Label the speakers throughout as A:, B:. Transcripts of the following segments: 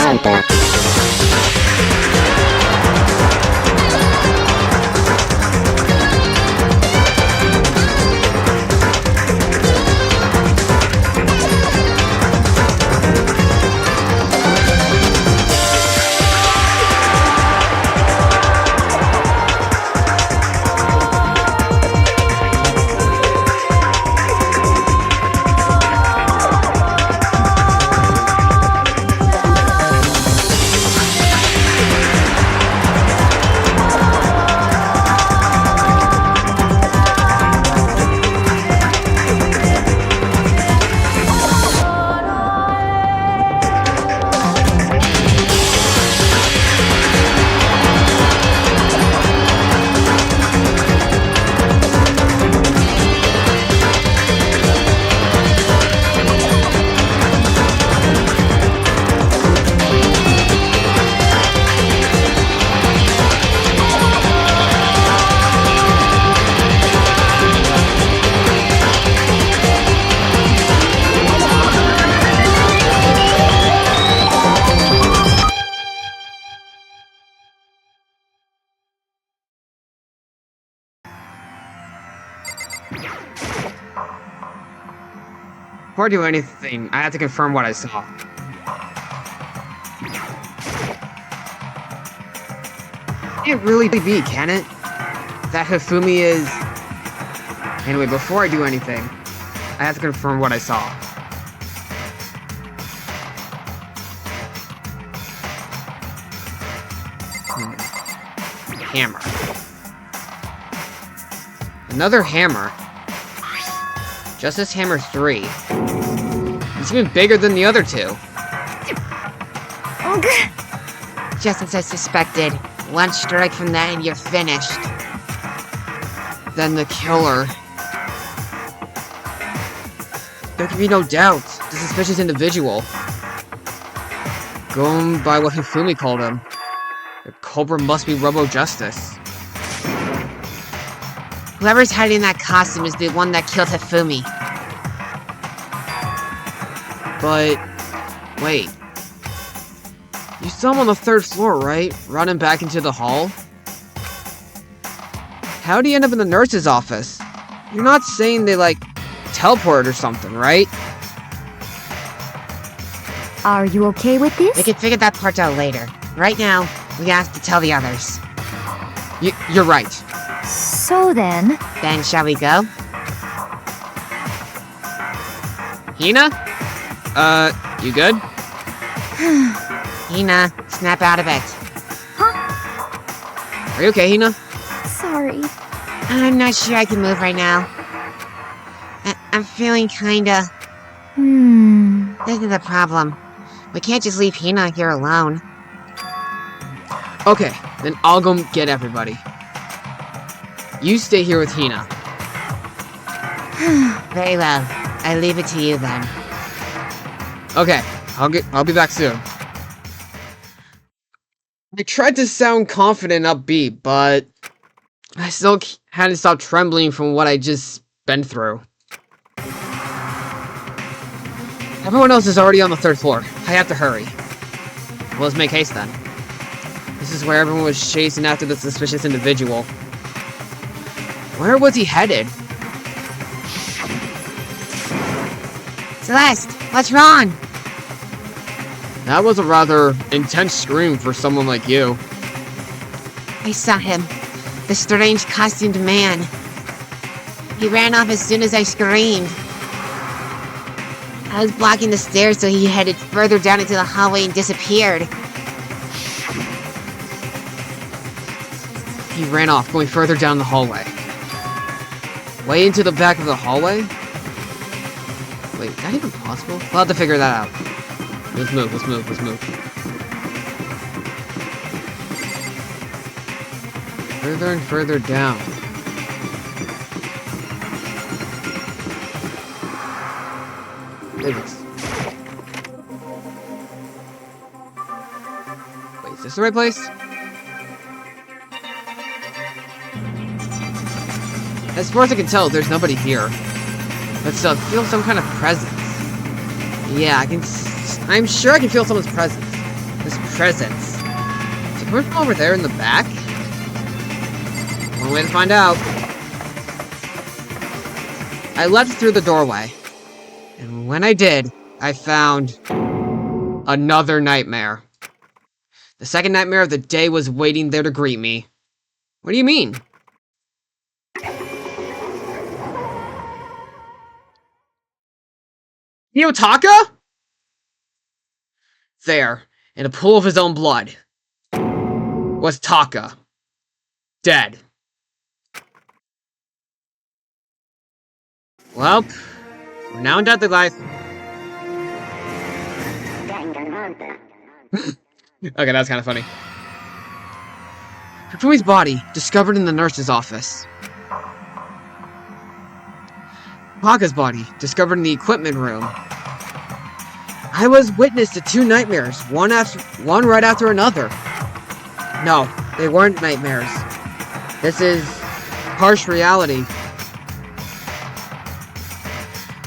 A: Danganronpa.
B: Before I do anything, I have to confirm what I saw. Can't really be, can it? That Hifumi is... Anyway, before I do anything, I have to confirm what I saw. Hammer. Another hammer. Justice Hammer 3. It's even bigger than the other two.
C: Just as I suspected. One strike from that and you're finished.
B: Then the killer. There can be no doubt. The suspicious individual. Going by what Hifumi called him. The culprit must be Robo Justice.
C: Whoever's hiding that costume is the one that killed Hifumi.
B: But... wait. You saw him on the 3rd floor, right? Running back into the hall? How'd he end up in the nurse's office? You're not saying they, like, teleported or something, right?
D: Are you okay with this?
C: We can figure that part out later. Right now, we have to tell the others.
B: You're right.
D: So then...
C: Then shall we go?
B: Hina? You good?
C: Hina, snap out of it.
D: Huh?
B: Are you okay, Hina?
D: Sorry.
C: I'm not sure I can move right now. I'm feeling kinda... This is the problem. We can't just leave Hina here alone.
B: Okay, then I'll go get everybody. You stay here with Hina.
C: Very well. I leave it to you then.
B: Okay, I'll be back soon. I tried to sound confident and upbeat, but I still hadn't stopped trembling from what I just been through. Everyone else is already on the 3rd floor. I have to hurry. Well, let's make haste then. This is where everyone was chasing after the suspicious individual. Where was he headed?
C: Celeste, what's wrong?
B: That was a rather intense scream for someone like you.
C: I saw him. The strange costumed man. He ran off as soon as I screamed. I was blocking the stairs, so he headed further down into the hallway and disappeared.
B: He ran off, going further down the hallway. Way into the back of the hallway? Wait, is that even possible? We'll have to figure that out. Let's move. Further and further down. There it is. Wait, is this the right place? As far as I can tell, there's nobody here. But still, I feel some kind of presence. Yeah, I'm sure I can feel someone's presence. This presence. Is it coming from over there in the back? One way to find out. I left through the doorway. And when I did, I found another nightmare. The second nightmare of the day was waiting there to greet me. What do you mean? Yotaka? There, in a pool of his own blood, was Taka. Dead. Well, we're now in deadly life.
A: Danganronpa.
B: Okay, that's kind of funny. Hifumi's body, discovered in the nurse's office. Taka's body, discovered in the equipment room. I was witness to two nightmares, one right after another. No, they weren't nightmares. This is harsh reality.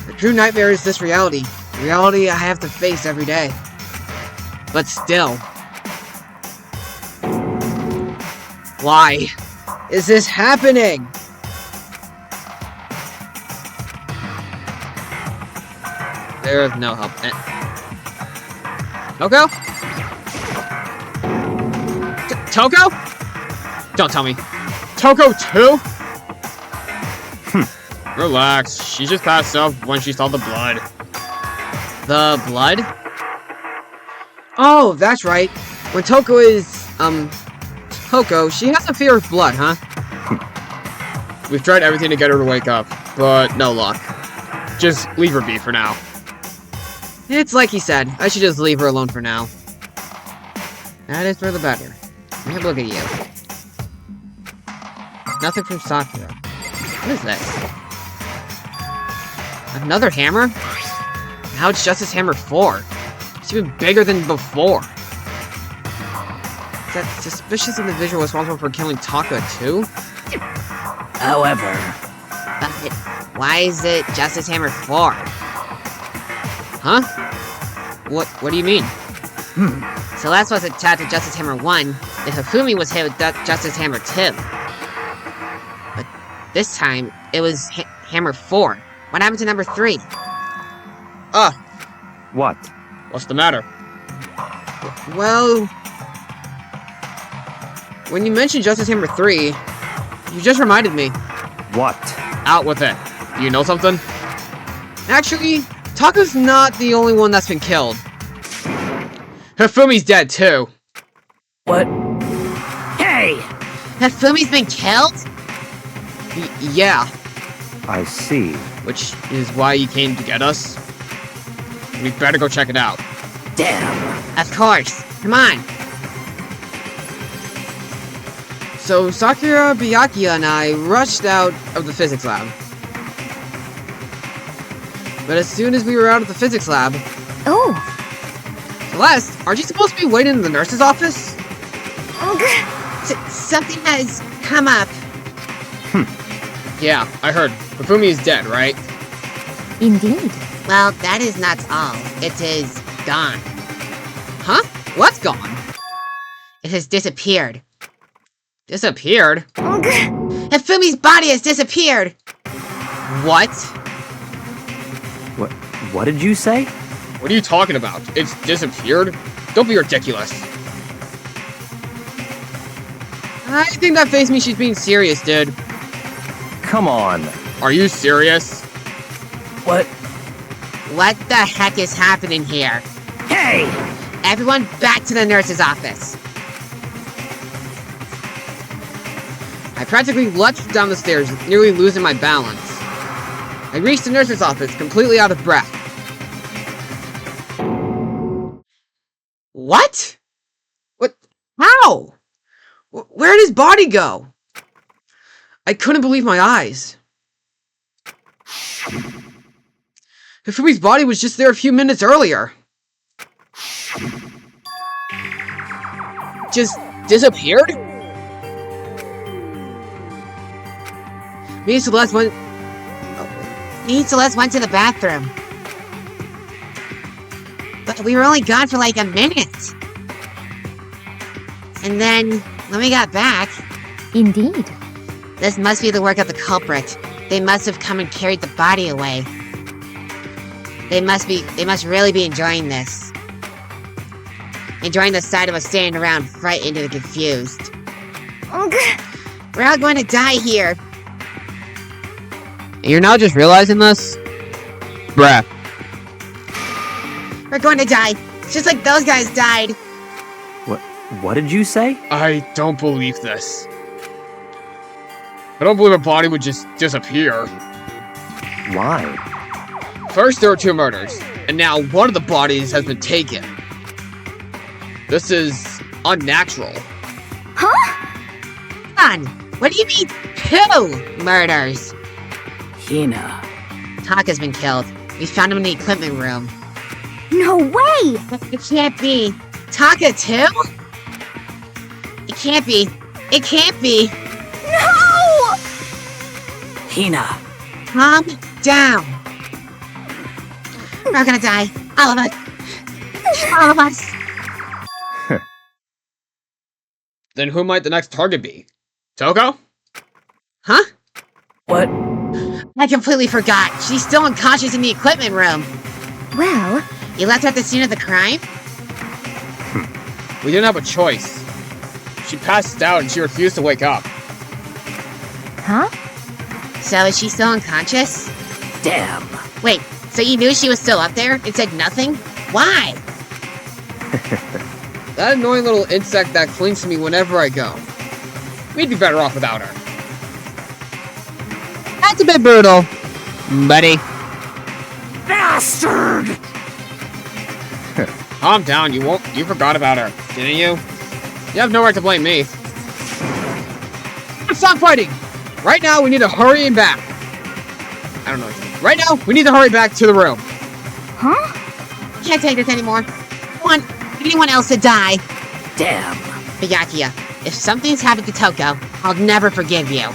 B: The true nightmare is this reality. Reality I have to face every day. But still. Why is this happening? There is no help. Toko? Toko? Don't tell me. Toko too? Relax. She just passed out when she saw the blood. The blood? Oh, that's right. When Toko is, Toko, she has a fear of blood, huh? We've tried everything to get her to wake up, but no luck. Just leave her be for now. It's like he said, I should just leave her alone for now. That is for the better. Let me have a look at you. Nothing from Sakura. What is this? Another hammer? Now it's Justice Hammer 4. It's even bigger than before. Is that suspicious individual responsible for killing Taka too?
C: However... But why is it Justice Hammer 4?
B: Huh? What do you mean?
C: Celeste was attacked with Justice Hammer 1, and Hifumi was hit with Justice Hammer 2. But this time, it was Hammer 4. What happened to number 3?
E: What?
B: What's the matter? Well... When you mentioned Justice Hammer 3, you just reminded me.
E: What?
B: Out with it. Do you know something? Actually, Taka's not the only one that's been killed. Hifumi's dead too.
C: What? Hey! Hifumi's been killed?
B: Yeah.
E: I see.
B: Which is why you came to get us. We better go check it out.
C: Damn. Of course. Come on.
B: So Sakura, Byakuya, and I rushed out of the physics lab. But as soon as we were out of the physics lab...
D: Oh.
B: Celeste, aren't you supposed to be waiting in the nurse's office?
C: Something has come up.
B: Yeah, I heard. Hifumi is dead, right?
D: Indeed.
C: Well, that is not all. It is gone.
B: Huh? What's gone?
C: It has disappeared.
B: Disappeared?
C: Hifumi's body has disappeared!
B: What?
E: What did you say?
B: What are you talking about? It's disappeared? Don't be ridiculous. I think that face means she's being serious, dude.
E: Come on.
B: Are you serious?
E: What?
C: What the heck is happening here?
E: Hey!
C: Everyone back to the nurse's office.
B: I practically leapt down the stairs, nearly losing my balance. I reached the nurse's office, completely out of breath. What? What? How? Where did his body go? I couldn't believe my eyes. Hifumi's body was just there a few minutes earlier. Just disappeared? Me and Celeste went
C: to the bathroom. But we were only gone for like a minute. And then, when we got back,
D: Indeed.
C: this must be the work of the culprit. They must have come and carried the body away. They must really be enjoying this. Enjoying the sight of us standing around frightened and confused. We're all going to die here.
B: And you're now just realizing this? Bruh.
C: We're going to die. Just like those guys died.
E: What did you say?
B: I don't believe this. I don't believe a body would just disappear.
E: Why?
B: First, there were 2 murders, and now one of the bodies has been taken. This is unnatural.
C: Come on. What do you mean 2 murders?
E: Hina.
C: Taka's been killed. We found him in the equipment room.
D: No way!
C: It can't be. Taka too? It can't be. It can't be.
D: No!
E: Hina.
C: Calm down. We're gonna die. All of us. All of us.
B: Then who might the next target be? Toko?
C: Huh?
E: What?
C: I completely forgot. She's still unconscious in the equipment room.
D: Well,
C: You left her at the scene of the crime?
B: We didn't have a choice. She passed out and she refused to wake up.
D: huh?
C: So is she still unconscious?
E: Damn.
C: Wait, so you knew she was still up there and said nothing? Why?
B: That annoying little insect that clings to me whenever I go. We'd be better off without her. That's a bit brutal, buddy.
E: Bastard!
B: Calm down, you forgot about her, didn't you? You have no right to blame me. Stop fighting! Right now, we need to hurry back. I don't know. Right now, we need to hurry back to the room.
D: Huh?
C: Can't take this anymore. Want anyone else to die?
E: Damn.
C: Byakuya, if something's happened to Toko, I'll never forgive you.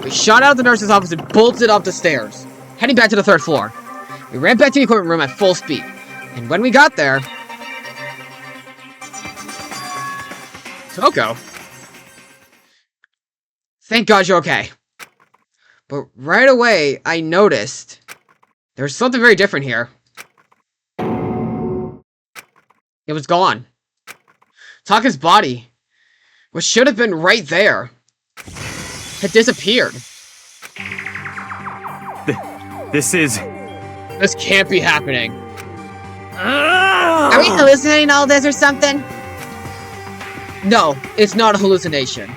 B: We shot out of the nurse's office and bolted up the stairs, heading back to the 3rd floor. We ran back to the equipment room at full speed, and when we got there... Toko? Thank God you're okay. But right away, I noticed there's something very different here. It was gone. Taka's body, which should have been right there, had disappeared. This can't be happening.
C: Are we hallucinating all this or something?
B: No, it's not a hallucination.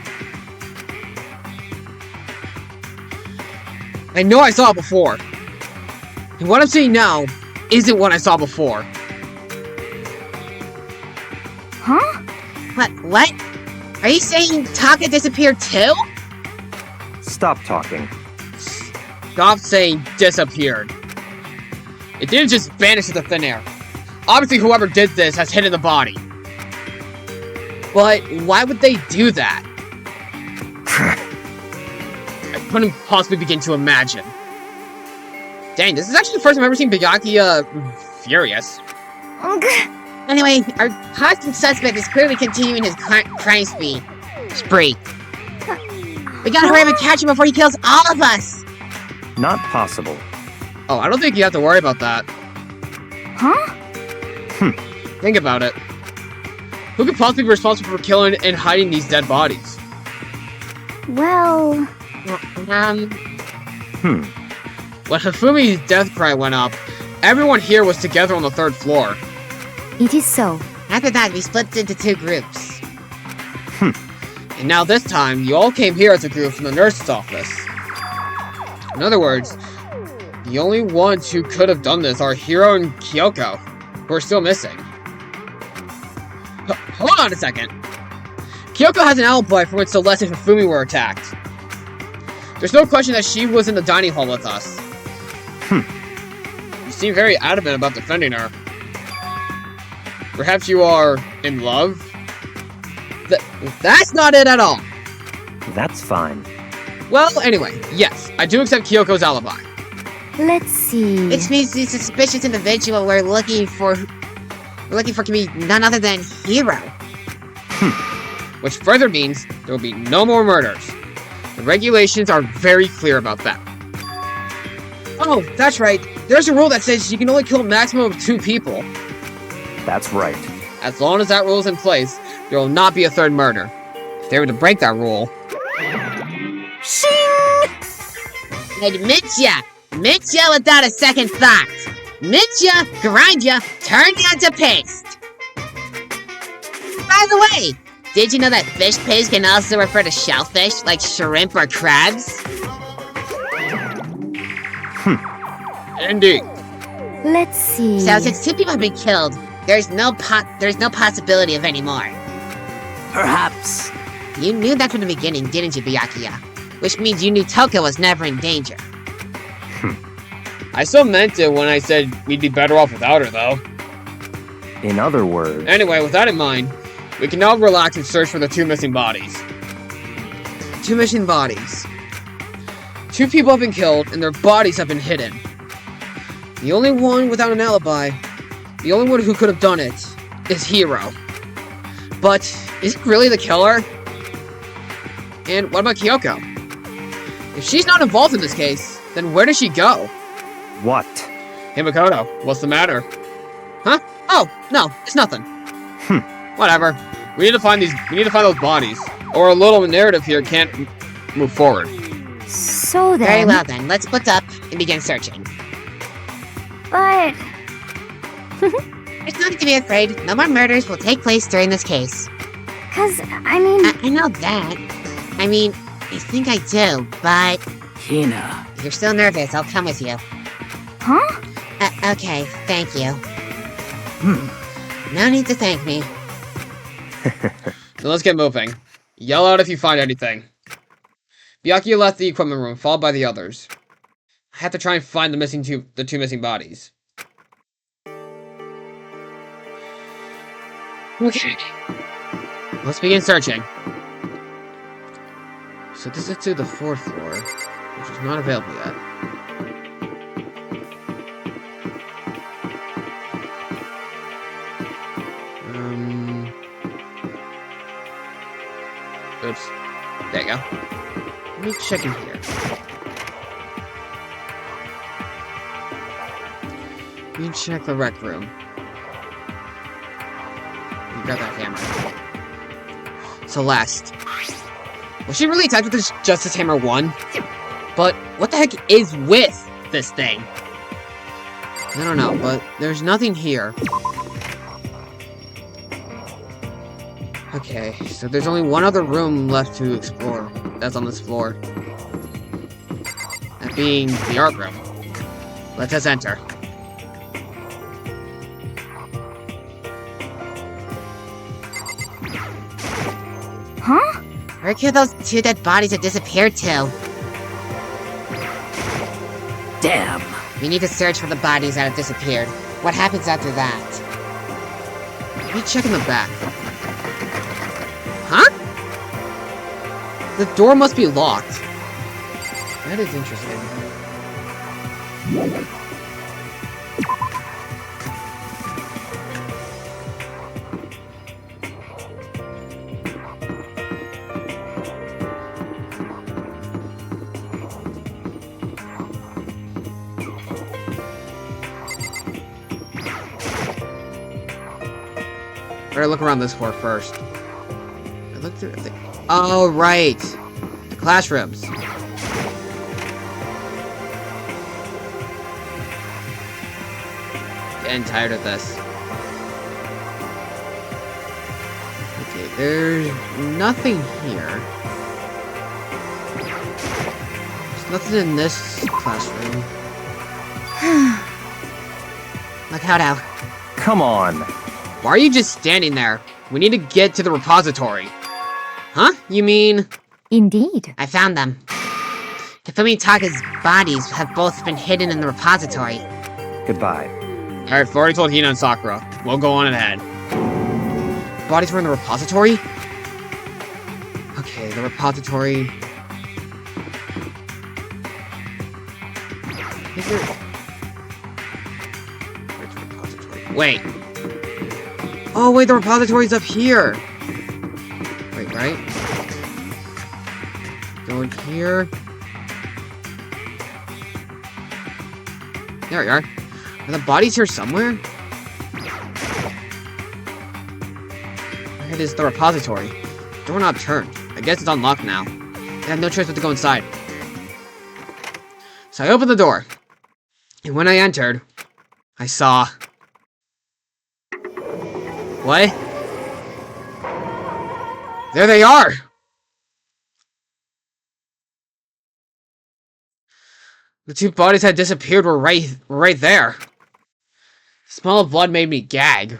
B: I know I saw it before. And what I'm seeing now isn't what I saw before.
D: Huh?
C: What? Are you saying Taka disappeared too?
E: Stop talking.
B: Stop saying disappeared. It didn't just vanish into thin air. Obviously whoever did this has hidden the body. But why would they do that? I couldn't possibly begin to imagine. Dang, this is actually the first time I've ever seen Byakuya furious.
C: Anyway, our hostage suspect is clearly continuing his crime spree. We gotta hurry up and catch him before he kills all of us!
E: Not possible.
B: Oh, I don't think you have to worry about that.
D: Huh?
B: Think about it. Who could possibly be responsible for killing and hiding these dead bodies?
D: Well,
B: When Hifumi's death cry went up, everyone here was together on the 3rd floor.
D: it is so.
C: After that, we split into 2 groups.
B: And now this time, you all came here as a group from the nurse's office. In other words, the only ones who could have done this are Hiro and Kyoko, who are still missing. Hold on a second. Kyoko has an alibi for when Celeste and Hifumi were attacked. There's no question that she was in the dining hall with us. You seem very adamant about defending her. Perhaps you are in love? That's not it at all.
E: That's fine.
B: Well, anyway, yes, I do accept Kyoko's alibi.
D: Let's see.
C: Which means the suspicious individual we're looking for can be none other than Hero.
B: Which further means there will be no more murders. The regulations are very clear about that. Oh, that's right. There's a rule that says you can only kill a maximum of 2 people.
E: That's right.
B: As long as that rule is in place, there will not be a third murder. If they were to break that rule...
C: And Mitya without a second thought. Mitya, grind ya, turn ya into paste. By the way, did you know that fish paste can also refer to shellfish, like shrimp or crabs?
B: Indeed.
D: Let's see.
C: So since 2 people have been killed, there's no possibility of any more.
E: Perhaps.
C: You knew that from the beginning, didn't you, Byakuya? Which means you knew Toko was never in danger.
B: I still meant it when I said we'd be better off without her, though.
E: In other words,
B: Anyway, with that in mind, we can now relax and search for the 2 missing bodies. 2 missing bodies. 2 people have been killed, and their bodies have been hidden. The only one without an alibi, the only one who could have done it, is Hiro. But, is he really the killer? And what about Kyoko? If she's not involved in this case, then where does she go?
E: what?
B: Hey Makoto, what's the matter? Huh? Oh, no, it's nothing. Whatever. We need to find those bodies, or a little narrative here can't move forward.
D: So then.
C: Very well then, let's split up and begin searching.
D: But
C: There's nothing to be afraid. No more murders will take place during this case.
D: I mean,
C: I know that. I mean, I think I do, but
E: Hina.
C: if you're still nervous, I'll come with you.
D: huh?
C: Okay, thank you. No need to thank me.
B: So let's get moving. Yell out if you find anything. Byakuya left the equipment room, followed by the others. I have to try and find the 2 missing bodies. Okay. Let's begin searching. So this is to the 4th floor, which is not available yet. Oops. There you go. Let me check in here. Let me check the rec room. Let me grab that hammer. Celeste. Was she really attacked with this Justice Hammer 1? But what the heck is with this thing? I don't know, but there's nothing here. Okay, so there's only one other room left to explore that's on this floor. That being the art room. Let us enter.
D: Huh?
C: Where could those 2 dead bodies have disappeared to?
E: Damn.
C: We need to search for the bodies that have disappeared. What happens after that?
B: Let me check in the back. Huh? The door must be locked. That is interesting. Better look around this floor first. I looked through everything. Oh, right. The classrooms. Getting tired of this. Okay, there's nothing here. There's nothing in this classroom.
C: Makoto,
E: Come on.
B: Why are you just standing there? We need to get to the repository. Huh? You mean...
D: Indeed.
C: I found them. Hifumi Taka's bodies have both been hidden in the repository.
E: Goodbye.
B: Alright, I've already told Hina and Sakura. We'll go on ahead. Bodies were in the repository? Okay, the repository... Wait. Oh, wait, the repository's up here. Wait, right? Go in here. There we are. Are the bodies here somewhere? It is the repository. Doorknob turned. I guess it's unlocked now. I have no choice but to go inside. So I opened the door. And when I entered, I saw... What? There they are! The two bodies had disappeared were right there. The smell of blood made me gag.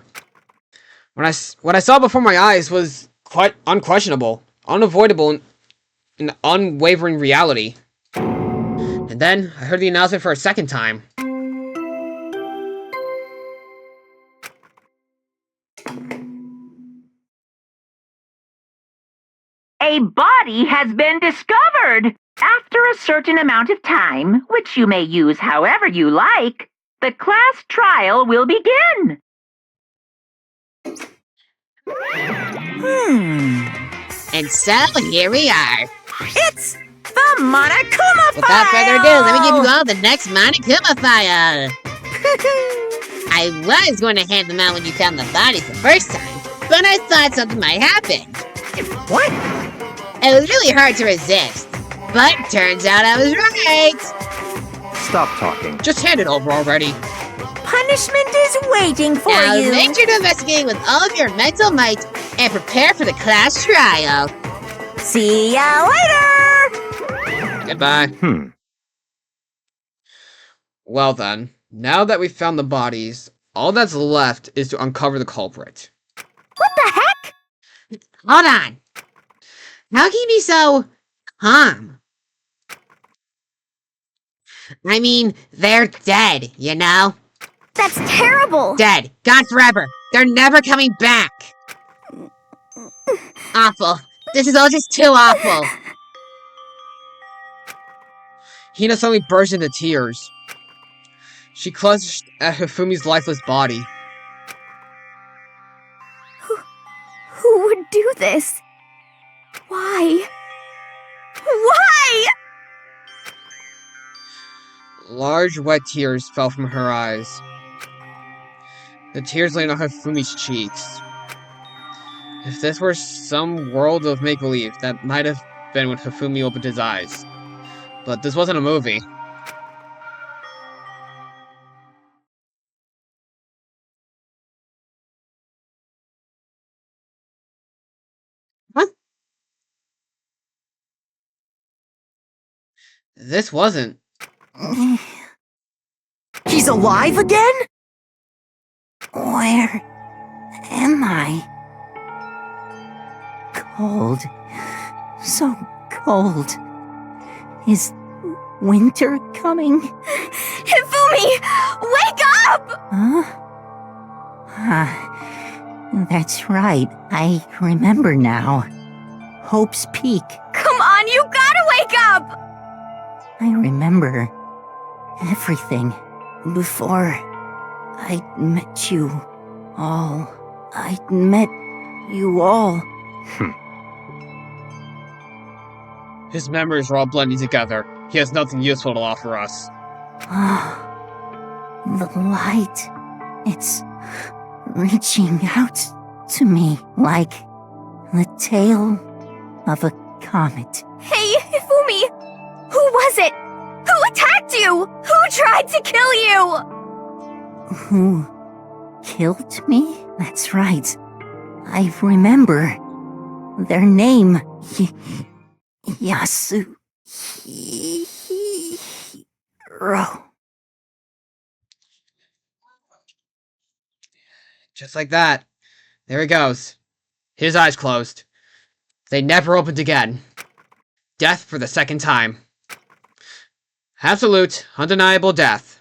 B: What I saw before my eyes was quite unquestionable, unavoidable, an unwavering reality. And then I heard the announcement for a second time.
A: A body has been discovered! After a certain amount of time, which you may use however you like, the class trial will begin.
C: And so, here we are.
A: It's the Monokuma
C: Without further ado, let me give you all the next Monokuma file. I was going to hand them out when you found the bodies the first time, but I thought something might happen.
A: What?
C: It was really hard to resist, but turns out I was right.
E: Stop talking.
B: Just hand it over already.
A: Punishment is waiting for
C: Now
A: you.
C: make sure to investigate with all of your mental might and prepare for the class trial.
A: See ya later!
B: Goodbye. Well then, now that we've found the bodies, all that's left is to uncover the culprit.
A: What the heck?
C: Hold on. How can you be so calm? I mean, they're dead, you know?
D: That's terrible!
C: Dead. Gone forever. They're never coming back. Awful. This is all just too awful.
B: Hina suddenly burst into tears. She clutched at Hifumi's lifeless body.
D: Who would do this? Why? Why?
B: Large, wet tears fell from her eyes. The tears lay on Hifumi's cheeks. If this were some world of make-believe, that might have been when Hifumi opened his eyes. But this wasn't a movie.
C: What?
B: This wasn't.
A: He's alive again? Where am I? Cold. So cold. Is winter coming?
D: Hifumi! Wake up!
A: Huh? That's right. I remember now. Hope's Peak.
D: Come on, you gotta wake up!
A: I remember everything before I met you all. I met you all.
B: His memories are all blending together. He has nothing useful to offer us.
A: The light. It's reaching out to me like the tail of a comet.
D: Hey, Hifumi! Who was it? Who attacked you? Who tried to kill you?
A: Who killed me? That's right. I remember their name. Yasuhiro.
B: Just like that. There he goes. His eyes closed. They never opened again. Death for the second time. Absolute, undeniable death.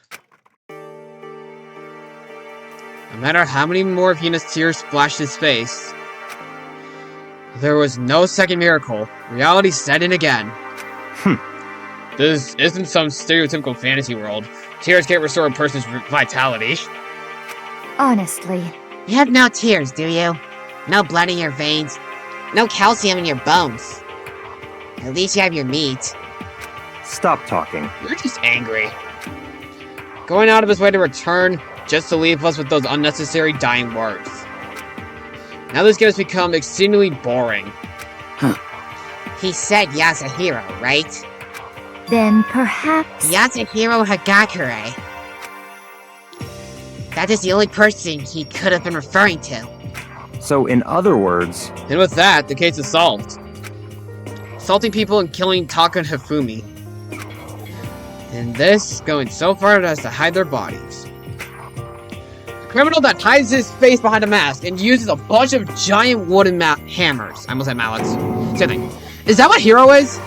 B: No matter how many more of Hina's tears splashed his face, there was no second miracle. Reality set in again. This isn't some stereotypical fantasy world. Tears can't restore a person's vitality.
D: Honestly.
C: You have no tears, do you? No blood in your veins. No calcium in your bones. At least you have your meat.
E: Stop talking.
B: You're just angry. Going out of his way to return just to leave us with those unnecessary dying words. Now this game has become exceedingly boring.
C: He said Yasuhiro, right?
D: Then perhaps...
C: Yasuhiro Hagakure. That is the only person he could have been referring to.
E: So, in other words,
B: And with that, the case is solved. Assaulting people and killing Taka and Hifumi. And this going so far as to hide their bodies. A criminal that hides his face behind a mask and uses a bunch of giant wooden hammers. I almost said mallets. Same thing. Is that what Hero is?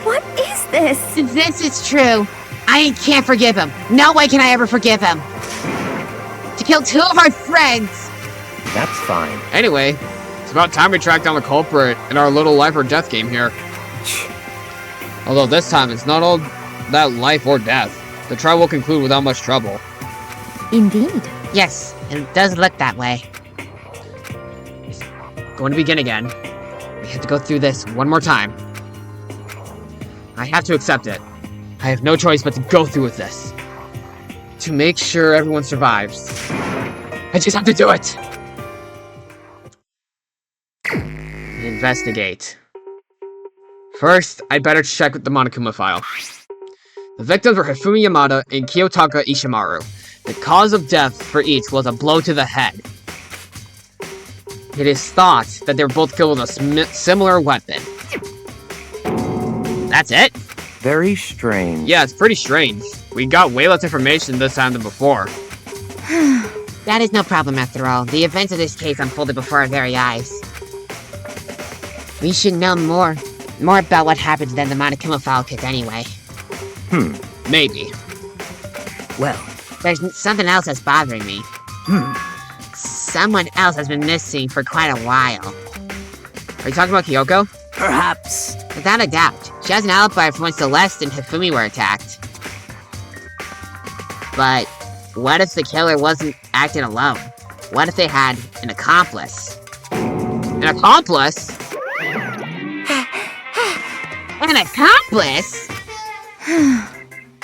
D: What is this?
C: If this is true, I can't forgive him. No way can I ever forgive him. To kill two of our friends.
E: that's fine.
B: Anyway, it's about time we track down the culprit in our little life or death game here. Although this time it's not all that life or death. The trial will conclude without much trouble.
D: Indeed.
C: Yes, it does look that way.
B: Going to begin again. We have to go through this one more time. I have to accept it. I have no choice but to go through with this. To make sure everyone survives. I just have to do it! Investigate. First, I'd better check with the Monokuma file. The victims were Hifumi Yamada and Kiyotaka Ishimaru. The cause of death for each was a blow to the head. It is thought that they were both killed with a similar weapon. That's it?
E: Very strange.
B: Yeah, it's pretty strange. We got way less information this time than before.
C: That is no problem after all. The events of this case unfolded before our very eyes. We should know more about what happened than the Monokuma file could anyway.
B: Maybe.
C: Well, there's something else that's bothering me. Someone else has been missing for quite a while.
B: Are you talking about Kyoko?
C: Perhaps. Without a doubt. She has an alibi for when Celeste and Hifumi were attacked. But what if the killer wasn't acting alone? What if they had an accomplice?
B: An accomplice?
C: An accomplice?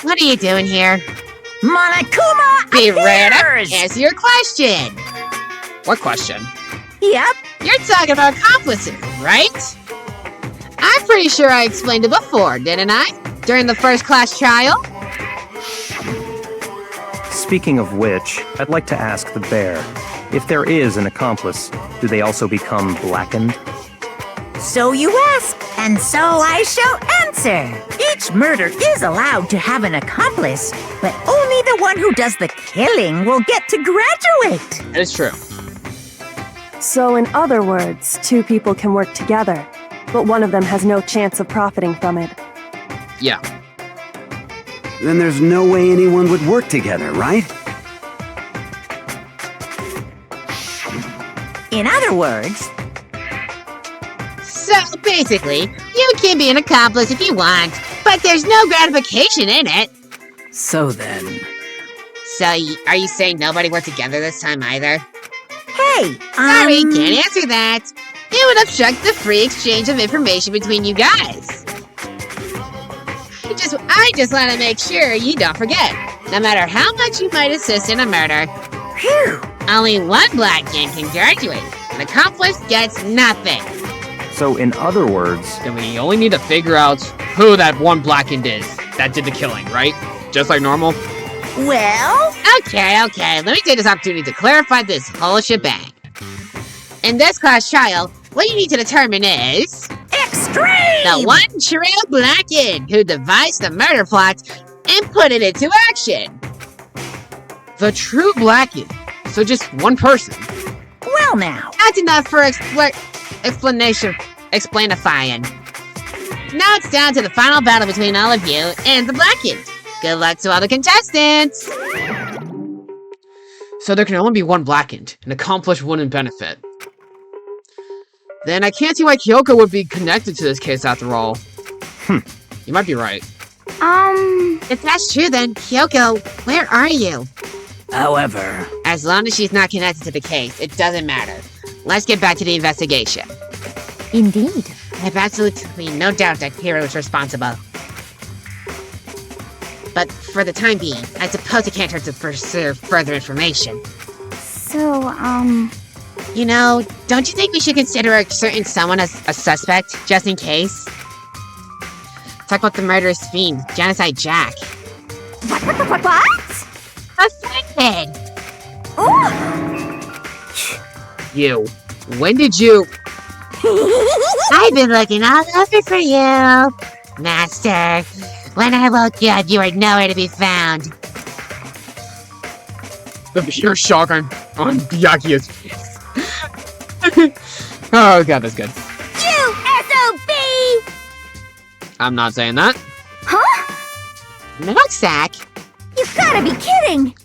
C: What are you doing here?
A: Monokuma
C: Be ready to
A: appears!
C: answer your question.
B: What question?
A: Yep.
C: You're talking about accomplices, right? I'm pretty sure I explained it before, didn't I? During the first class trial?
E: Speaking of which, I'd like to ask the bear, if there is an accomplice, do they also become blackened?
A: So you ask, and so I shall answer. Each murder is allowed to have an accomplice, but only the one who does the killing will get to graduate.
B: That is true.
F: So in other words, two people can work together, but one of them has no chance of profiting from it.
B: Yeah.
G: Then there's no way anyone would work together, right?
A: In other words,
C: So basically, you can be an accomplice if you want, but there's no gratification in it.
G: So then...
C: So are you saying nobody worked together this time either?
A: hey,
C: Sorry, can't answer that. It would obstruct the free exchange of information between you guys. I just want to make sure you don't forget. No matter how much you might assist in a murder,
A: Phew.
C: only one black kid can graduate. An accomplice gets nothing.
E: So, in other words,
B: Then we only need to figure out who that one blackened is that did the killing, right? Just like normal?
A: Well,
C: Okay, let me take this opportunity to clarify this whole shebang. In this class trial, what you need to determine is
A: extreme!
C: the one true black kid who devised the murder plot and put it into action.
B: The true blackened. So just one person.
A: Well now,
C: That's enough for explanifying. Now it's down to the final battle between all of you and the blackened. Good luck to all the contestants!
B: So there can only be one blackened. An accomplice wouldn't benefit. Then I can't see why Kyoko would be connected to this case after all. You might be right.
C: If that's true, then, Kyoko, where are you?
A: However,
C: As long as she's not connected to the case, it doesn't matter. Let's get back to the investigation.
D: Indeed.
C: I have absolutely no doubt that Hiro is responsible. But for the time being, I suppose I can't hurt to pursue further information.
D: So,
C: You know, don't you think we should consider a certain someone as a suspect, just in case? Talk about the murderous fiend, Genocide Jack.
D: What?
C: Affected!
D: Ooh!
B: You. When did you...
C: I've been looking all over for you, Master. When I woke you up, you were nowhere to be found.
B: The pure shock on Byakuya's face. Oh god, that's good.
D: You SOB!
B: I'm not saying that.
D: Huh?
C: Milksack?
D: You gotta be kidding!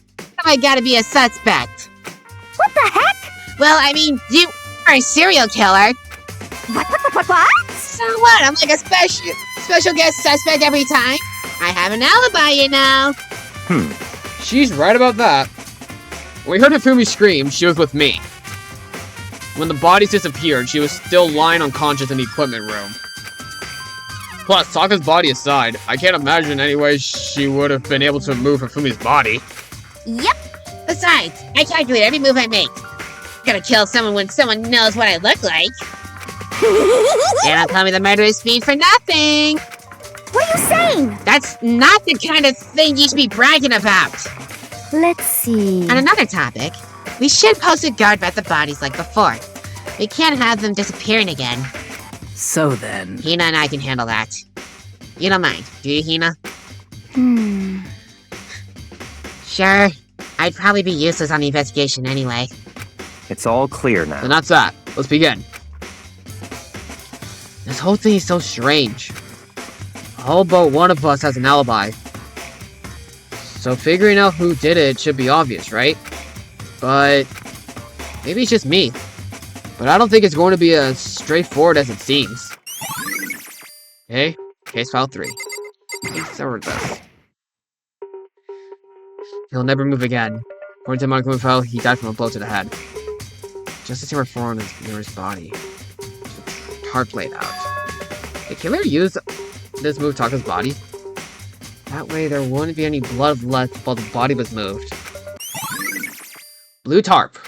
C: I gotta be a suspect.
D: What the heck?
C: Well, I mean, you are a serial killer.
D: What?
C: So what? I'm like a special guest suspect every time. I have an alibi, you know.
B: She's right about that. When we heard Hifumi scream, she was with me. When the bodies disappeared, she was still lying unconscious in the equipment room. Plus, Sokka's body aside, I can't imagine any way she would have been able to move Hifumi's body.
D: Yep.
C: Besides, I calculate every move I make. Gotta kill someone when someone knows what I look like. They don't call me the murderous fiend for nothing.
D: What are you saying?
C: That's not the kind of thing you should be bragging about.
D: Let's see.
C: On another topic, we should post a guard at the bodies like before. We can't have them disappearing again.
A: so then...
C: Hina and I can handle that. You don't mind, do you, Hina? Sure. I'd probably be useless on the investigation anyway.
E: It's all clear now.
B: And that's that. Let's begin. This whole thing is so strange. All but one of us has an alibi. So figuring out who did it should be obvious, right? But maybe it's just me. But I don't think it's going to be as straightforward as it seems. Okay, case file 3. Let's over this. He'll never move again. According to the medical info, he died from a blow to the head. Just as he were falling on his nearest body. Tarp laid out. Did killer use this move to Taka's body? That way there wouldn't be any blood left while the body was moved. Blue tarp.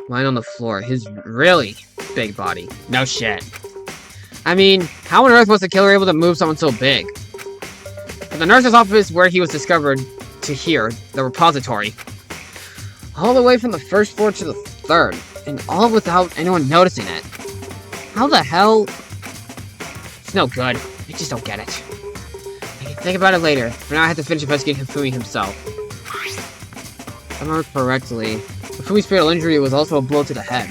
B: Lying on the floor, his really big body. No shit. I mean, how on earth was the killer able to move someone so big? From the nurse's office where he was discovered to here, the repository. All the way from the first floor to the third, and all without anyone noticing it. How the hell? It's no good. I just don't get it. I can think about it later. For now, I have to finish investigating Hifumi himself. If I remember correctly, Hifumi's fatal injury was also a blow to the head.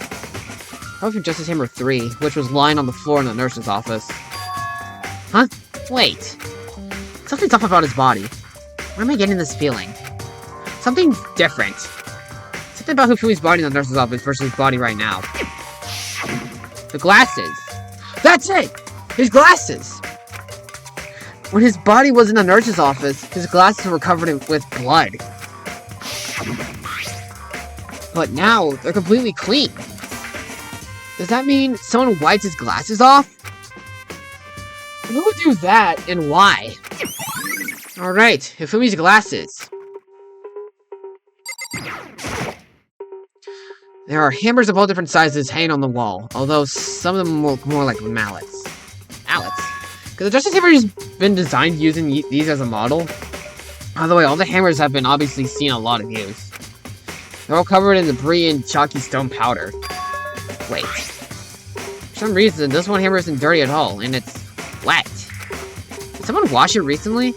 B: Probably from Justice Hammer 3, which was lying on the floor in the nurse's office. Huh? Wait. Something's off about his body. Where am I getting this feeling? Something's different. Something about Hifumi's body in the nurse's office versus his body right now. The glasses. That's it! His glasses! When his body was in the nurse's office, his glasses were covered with blood. But now, they're completely clean. Does that mean someone wiped his glasses off? Who would do that, and why? Alright, Hifumi's glasses. There are hammers of all different sizes hanging on the wall, although some of them look more like mallets. Mallets? Because the Justice Hammer has been designed using these as a model. By the way, all the hammers have been obviously seen a lot of use. They're all covered in debris and chalky stone powder. Wait. For some reason, this one hammer isn't dirty at all, and it's wet. Did someone wash it recently?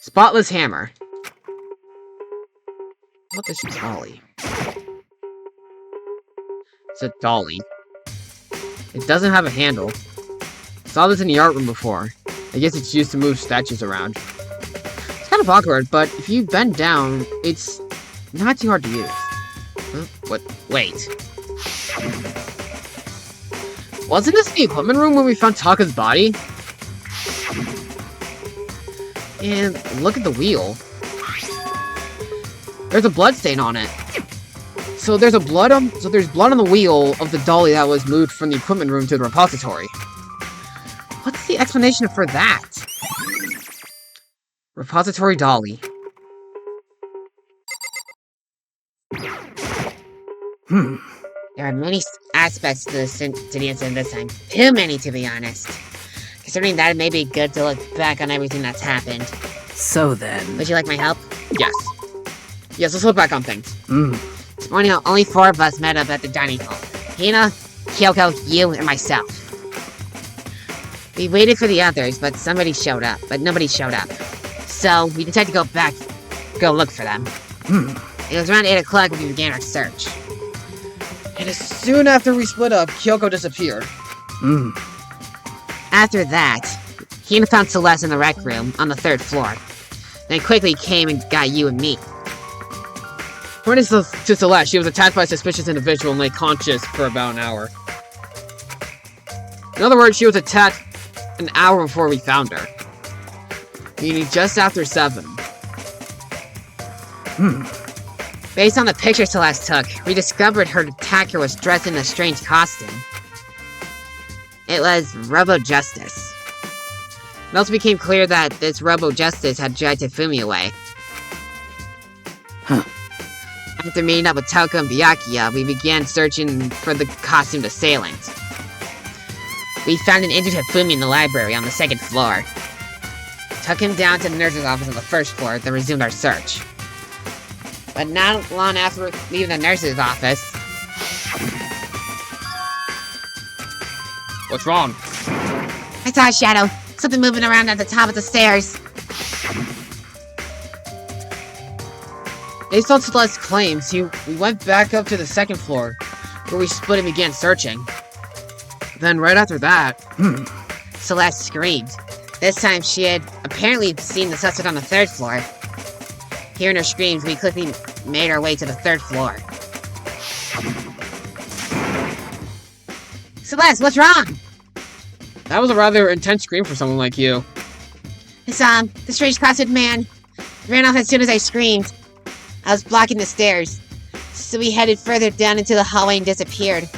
B: Spotless hammer. What is dolly? It's a dolly. It doesn't have a handle. Saw this in the art room before. I guess it's used to move statues around. It's kind of awkward, but if you bend down, it's not too hard to use. Huh? What? Wait. Wasn't this the equipment room when we found Taka's body? And look at the wheel. There's a blood stain on it. So there's blood on the wheel of the dolly that was moved from the equipment room to the repository. What's the explanation for that? Repository dolly.
C: There are many aspects to the incident this time. Too many, to be honest. Considering that, it may be good to look back on everything that's happened.
H: So then...
C: Would you like my help?
B: Yes. Yes, let's look back on things.
C: This morning, only 4 of us met up at the dining hall. Hina, Kyoko, you, and myself. We waited for the others, but nobody showed up. So, we decided to go look for them. It was around 8 o'clock when we began our search.
B: And as soon after we split up, Kyoko disappeared.
C: After that, Hina found Celeste in the rec room on the 3rd floor. Then quickly came and got you and me.
B: According to Celeste, she was attacked by a suspicious individual and lay conscious for about an hour. In other words, she was attacked an hour before we found her. Meaning just after 7.
C: Based on the picture Celeste took, we discovered her attacker was dressed in a strange costume. It was Robo Justice. It also became clear that this Robo Justice had dragged Hifumi away. After meeting up with Toko and Byakuya, we began searching for the costumed assailant. We found an injured Hifumi in the library on the 2nd floor. Took him down to the nurse's office on the 1st floor, then resumed our search. But not long after leaving the nurse's office...
B: What's wrong?
C: I saw a shadow. Something moving around at the top of the stairs.
B: Based on Celeste's claims, we went back up to the 2nd floor, where we split and began searching. Then right after that...
C: Celeste screamed. This time she had apparently seen the suspect on the 3rd floor. Hearing her screams, we quickly made our way to the 3rd floor. Celeste, what's wrong?
B: That was a rather intense scream for someone like you.
C: The strange costumed man ran off as soon as I screamed. I was blocking the stairs, so we headed further down into the hallway and disappeared.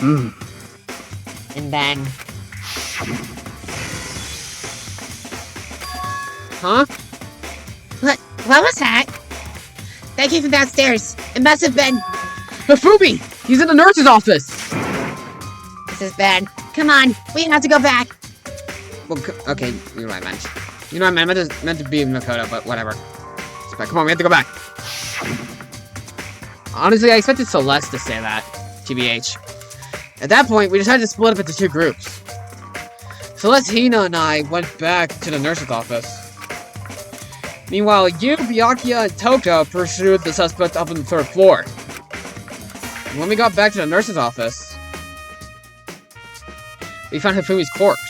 C: And then...
B: Huh?
C: What was that? That came from downstairs. It must have been...
B: Hifumi! He's in the nurse's office!
C: This is bad. Come on, we have to go back.
B: Well, okay, you know what I meant. You know what I meant to be Makoto, but whatever. Come on, we have to go back. Honestly, I expected Celeste to say that. TBH. At that point, we decided to split up into 2 groups. Celeste, Hina, and I went back to the nurse's office. Meanwhile, you, Byakuya, and Toko pursued the suspect up on the 3rd floor. And when we got back to the nurse's office, we found Hifumi's corpse.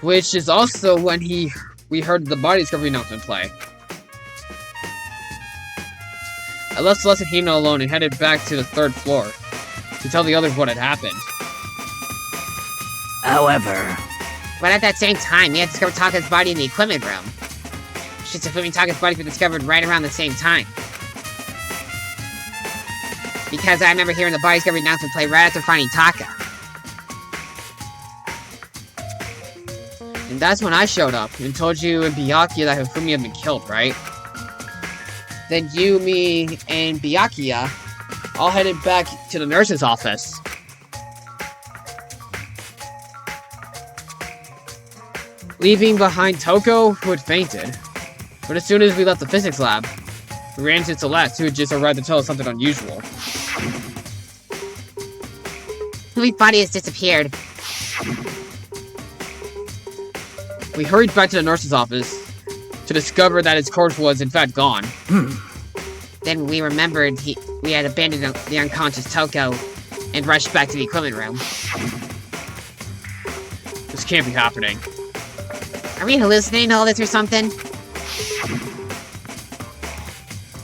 B: Which is also when we heard the body discovery announcement play. I left Celeste and Hina alone and headed back to the 3rd floor to tell the others what had happened.
H: However...
C: But at that same time, we had discovered Taka's body in the equipment room. Shitsufumi Taka's body was discovered right around the same time. Because I remember hearing the body discovery announcement play right after finding Taka.
B: And that's when I showed up and told you and Byakuya that Hifumi had been killed, right? Then you, me, and Byakuya all headed back to the nurse's office. Leaving behind Toko, who had fainted. But as soon as we left the physics lab, we ran into Celeste, who had just arrived to tell us something unusual.
C: Hifumi's body has disappeared.
B: We hurried back to the nurse's office to discover that his corpse was in fact gone.
C: Then we remembered we had abandoned the unconscious Toko and rushed back to the equipment room.
B: This can't be happening.
C: Are we hallucinating all this or something?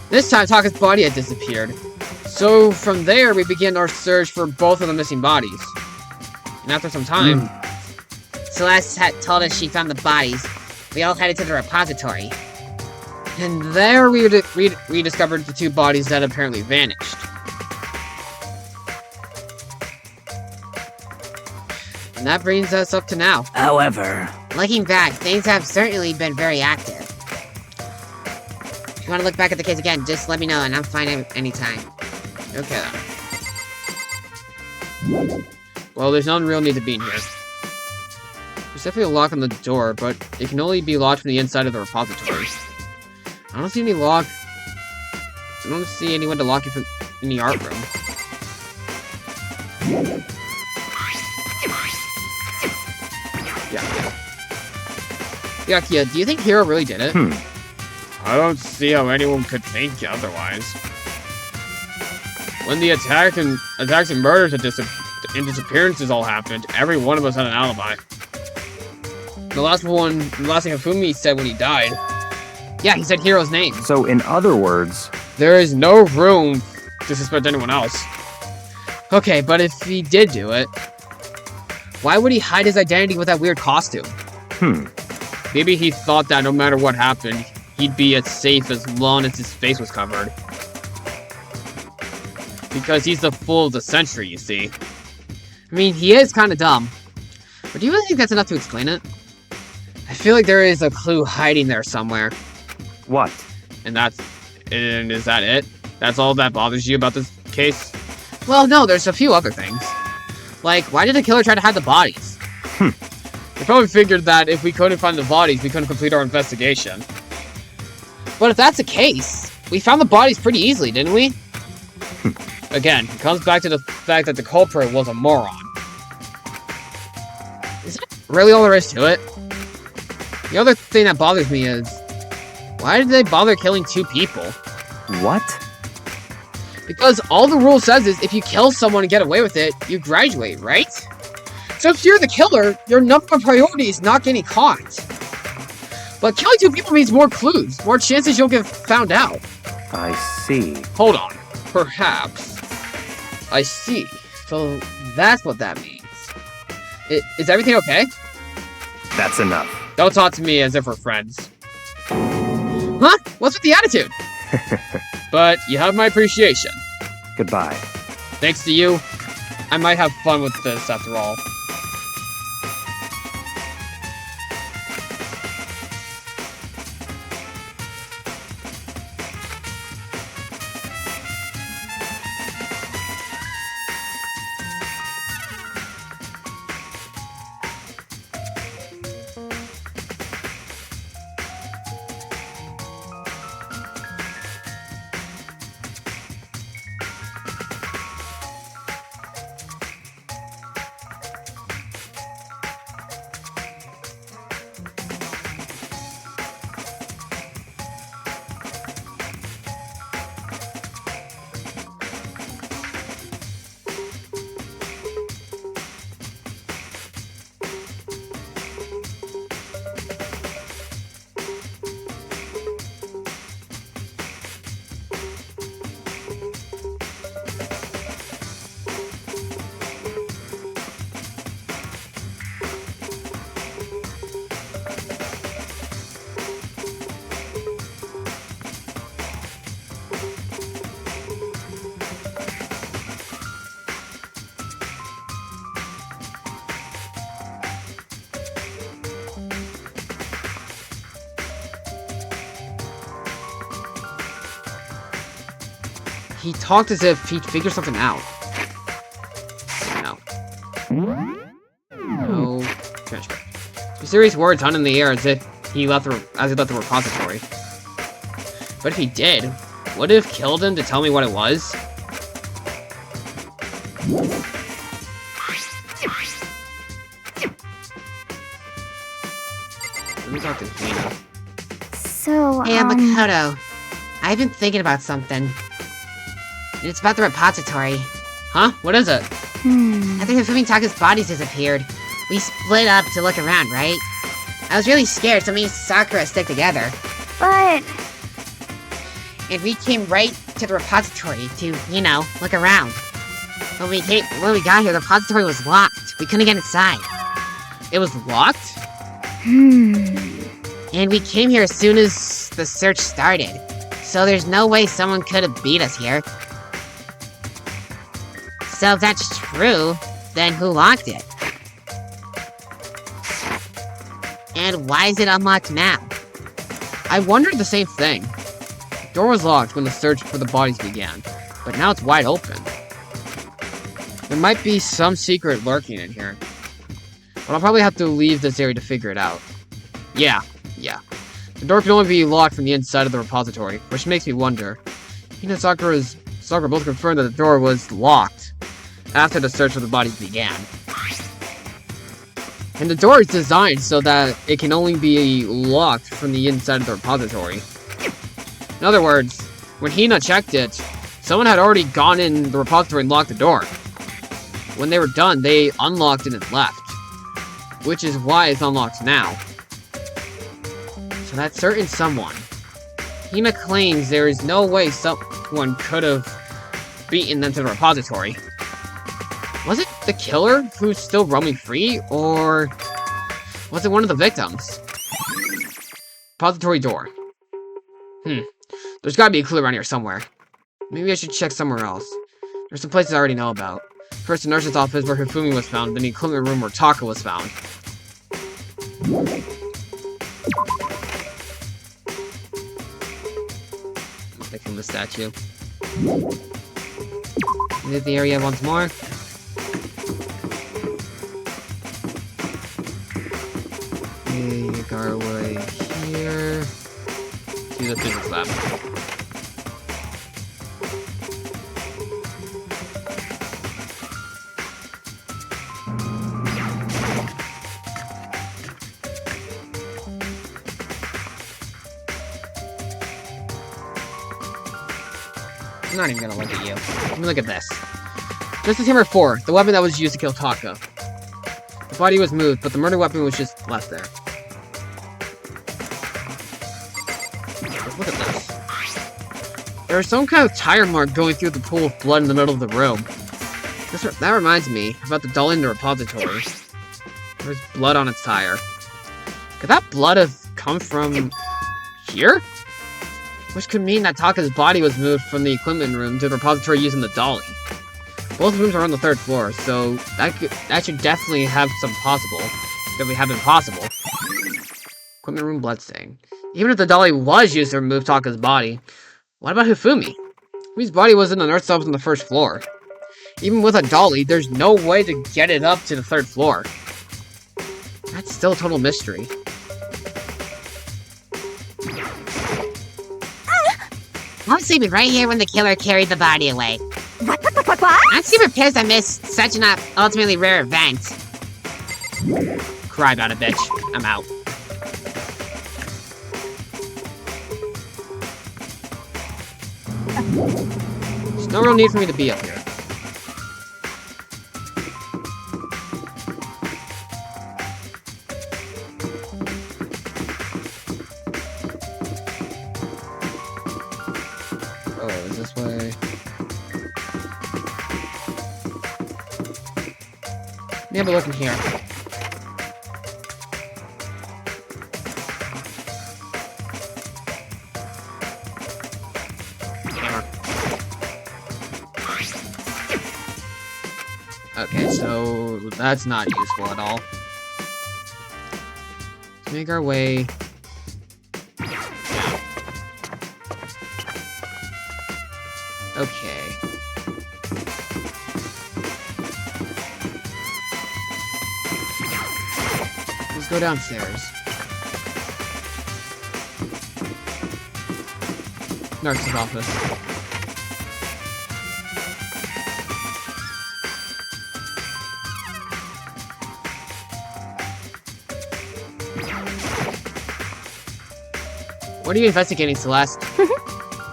B: This time, Taka's body had disappeared. So from there, we begin our search for both of the missing bodies. And after some time...
C: Celeste had told us she found the bodies. We all headed to the repository.
B: And there we rediscovered the two bodies that apparently vanished. And that brings us up to now.
H: However,
C: Looking back, things have certainly been very active. If you want to look back at the case again, just let me know and I'm fine anytime.
B: Okay then. Well, there's no real need to be in here. There's definitely a lock on the door, but it can only be locked from the inside of the repository. I don't see any lock. I don't see anyone to lock it from in the art room. Yeah, Kia, do you think Hiro really did it? I don't see how anyone could think otherwise. When the attacks and murders and disappearances all happened, every one of us had an alibi. The last thing Hifumi said when he died. Yeah, he said Hiro's name.
E: So, in other words,
B: there is no room to suspect anyone else. Okay, but if he did do it, why would he hide his identity with that weird costume? Maybe he thought that no matter what happened, he'd be as safe as long as his face was covered. Because he's the fool of the century, you see. I mean, he is kind of dumb. But do you really think that's enough to explain it? I feel like there is a clue hiding there somewhere.
E: what?
B: And is that it? That's all that bothers you about this case? Well, no, there's a few other things. Like, why did the killer try to hide the bodies? We probably figured that if we couldn't find the bodies, we couldn't complete our investigation. But if that's the case, we found the bodies pretty easily, didn't we? Again, it comes back to the fact that the culprit was a moron. Is that really all there is to it? The other thing that bothers me is, why did they bother killing two people?
E: What?
B: Because all the rule says is if you kill someone and get away with it, you graduate, right? So if you're the killer, your number one priority is not getting caught. But killing two people means more clues, more chances you'll get found out.
E: I see.
B: Hold on. Perhaps. I see. So that's what that means. Is everything okay?
E: That's enough.
B: Don't talk to me as if we're friends. Huh? What's with the attitude? But you have my appreciation.
E: Goodbye.
B: Thanks to you, I might have fun with this after all. He talked as if he'd figure something out. No. No. Transcript. Mysterious words hung in the air as if he left the repository. But if he did, would it have killed him to tell me what it was? Let me talk to Hina.
D: So,
C: Hey, Makoto. I've been thinking about something. And it's about the repository.
B: Huh? What is it?
C: After Fumitaka's bodies disappeared, we split up to look around, right? I was really scared, so me and Sakura stick together.
D: But
C: And we came right to the repository to, you know, look around. When we got here, the repository was locked. We couldn't get inside.
B: It was locked?
C: And we came here as soon as the search started. So there's no way someone could have beat us here. So if that's true, then who locked it? And why is it unlocked now?
B: I wondered the same thing. The door was locked when the search for the bodies began, but now it's wide open. There might be some secret lurking in here. But I'll probably have to leave this area to figure it out. Yeah. The door can only be locked from the inside of the repository, which makes me wonder. He and Sakura both confirmed that the door was locked after the search for the bodies began. And the door is designed so that it can only be locked from the inside of the repository. In other words, when Hina checked it, someone had already gone in the repository and locked the door. When they were done, they unlocked it and left. Which is why it's unlocked now. So that certain someone. Hina claims there is no way someone could have beaten them to the repository. Was it the killer who's still roaming free, or was it one of the victims? Repository door. There's gotta be a clue around here somewhere. Maybe I should check somewhere else. There's some places I already know about. First, the nurse's office where Hifumi was found, then the equipment room where Taka was found. Picking the statue. Visit the area once more. Okay, make our way here to the physics lab. I'm not even gonna look at you. Let me look at this. Justice Hammer 4, the weapon that was used to kill Taka. The body was moved, but the murder weapon was just left there. Let's look at this. There is some kind of tire mark going through the pool of blood in the middle of the room. That reminds me about the doll in the repository. There's blood on its tire. Could that blood have come from here? Which could mean that Taka's body was moved from the equipment room to the repository using the dolly. Both rooms are on the 3rd floor, so that should definitely have been possible. Equipment room bloodstain. Even if the dolly was used to remove Taka's body, what about Hifumi? Hifumi's body was in the nurse's office on the 1st floor. Even with a dolly, there's no way to get it up to the 3rd floor. That's still a total mystery.
C: I was sleeping right here when the killer carried the body away.
D: What?
C: I'm super pissed I missed such an ultimately rare event.
B: Cry about it, bitch. I'm out. There's no real need for me to be up here. Oh, is this way? Let me have a look in here. Okay, so that's not useful at all. Let's make our way down. Okay. Let's go downstairs. Nurse's office. What are you investigating, Celeste?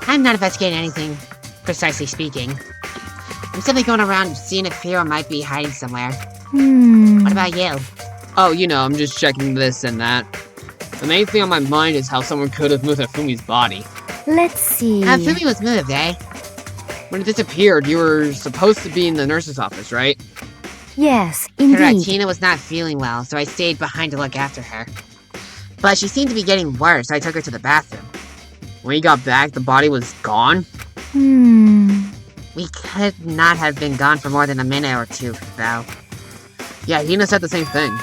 C: I'm not investigating anything, precisely speaking. I'm simply going around seeing if Hero might be hiding somewhere. What about you?
B: Oh, you know, I'm just checking this and that. The main thing on my mind is how someone could have moved Hifumi's body.
D: Let's see.
C: Fumi was moved, eh?
B: When it disappeared, you were supposed to be in the nurse's office, right?
D: Yes,
C: Correct,
D: indeed.
C: Tina was not feeling well, so I stayed behind to look after her. But she seemed to be getting worse, so I took her to the bathroom.
B: When you got back, the body was gone?
C: We could not have been gone for more than a minute or two, though.
B: Yeah, Hina said the same thing.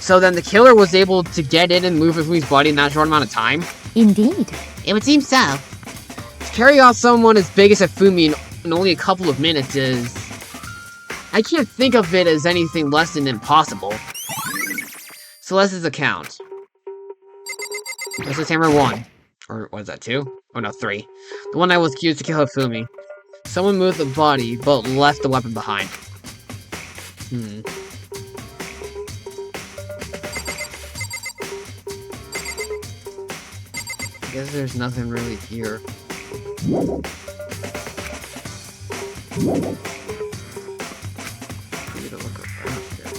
B: So then the killer was able to get in and move Ifumi's body in that short amount of time?
D: Indeed.
C: It would seem so.
B: To carry off someone as big as Ifumi in only a couple of minutes is... I can't think of it as anything less than impossible. Celeste's account. This is Hammer 1. Or was that 2? Oh no, 3. The one I was accused to kill Ifumi. Someone moved the body, but left the weapon behind. I guess there's nothing really here. Need to look around here.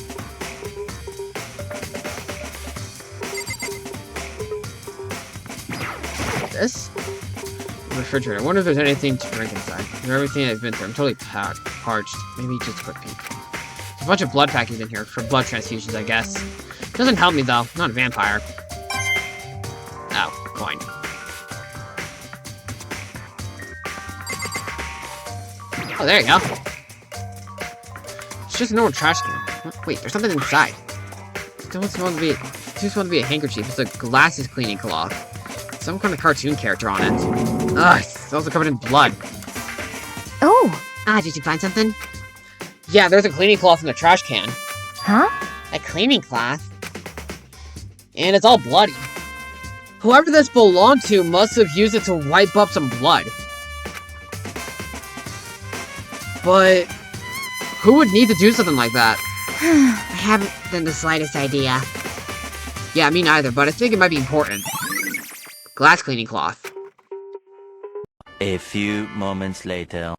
B: This? Refrigerator. I wonder if there's anything to drink inside. After everything I've been through, I'm totally parched. Maybe just a quick peek. There's a bunch of blood packets in here for blood transfusions, I guess. Doesn't help me though. I'm not a vampire. Oh, coin. Oh, there you go. It's just a normal trash can. Wait, there's something inside. It's too small to be a handkerchief. It's a glasses cleaning cloth. Some kind of cartoon character on it. Ugh, it's also covered in blood.
D: Oh.
C: Did you find something?
B: Yeah, there's a cleaning cloth in the trash can.
D: Huh?
C: A cleaning cloth?
B: And it's all bloody. Whoever this belonged to must have used it to wipe up some blood. But who would need to do something like that?
C: I haven't the slightest idea.
B: Yeah, me neither, but I think it might be important. Glass cleaning cloth.
I: A few moments later.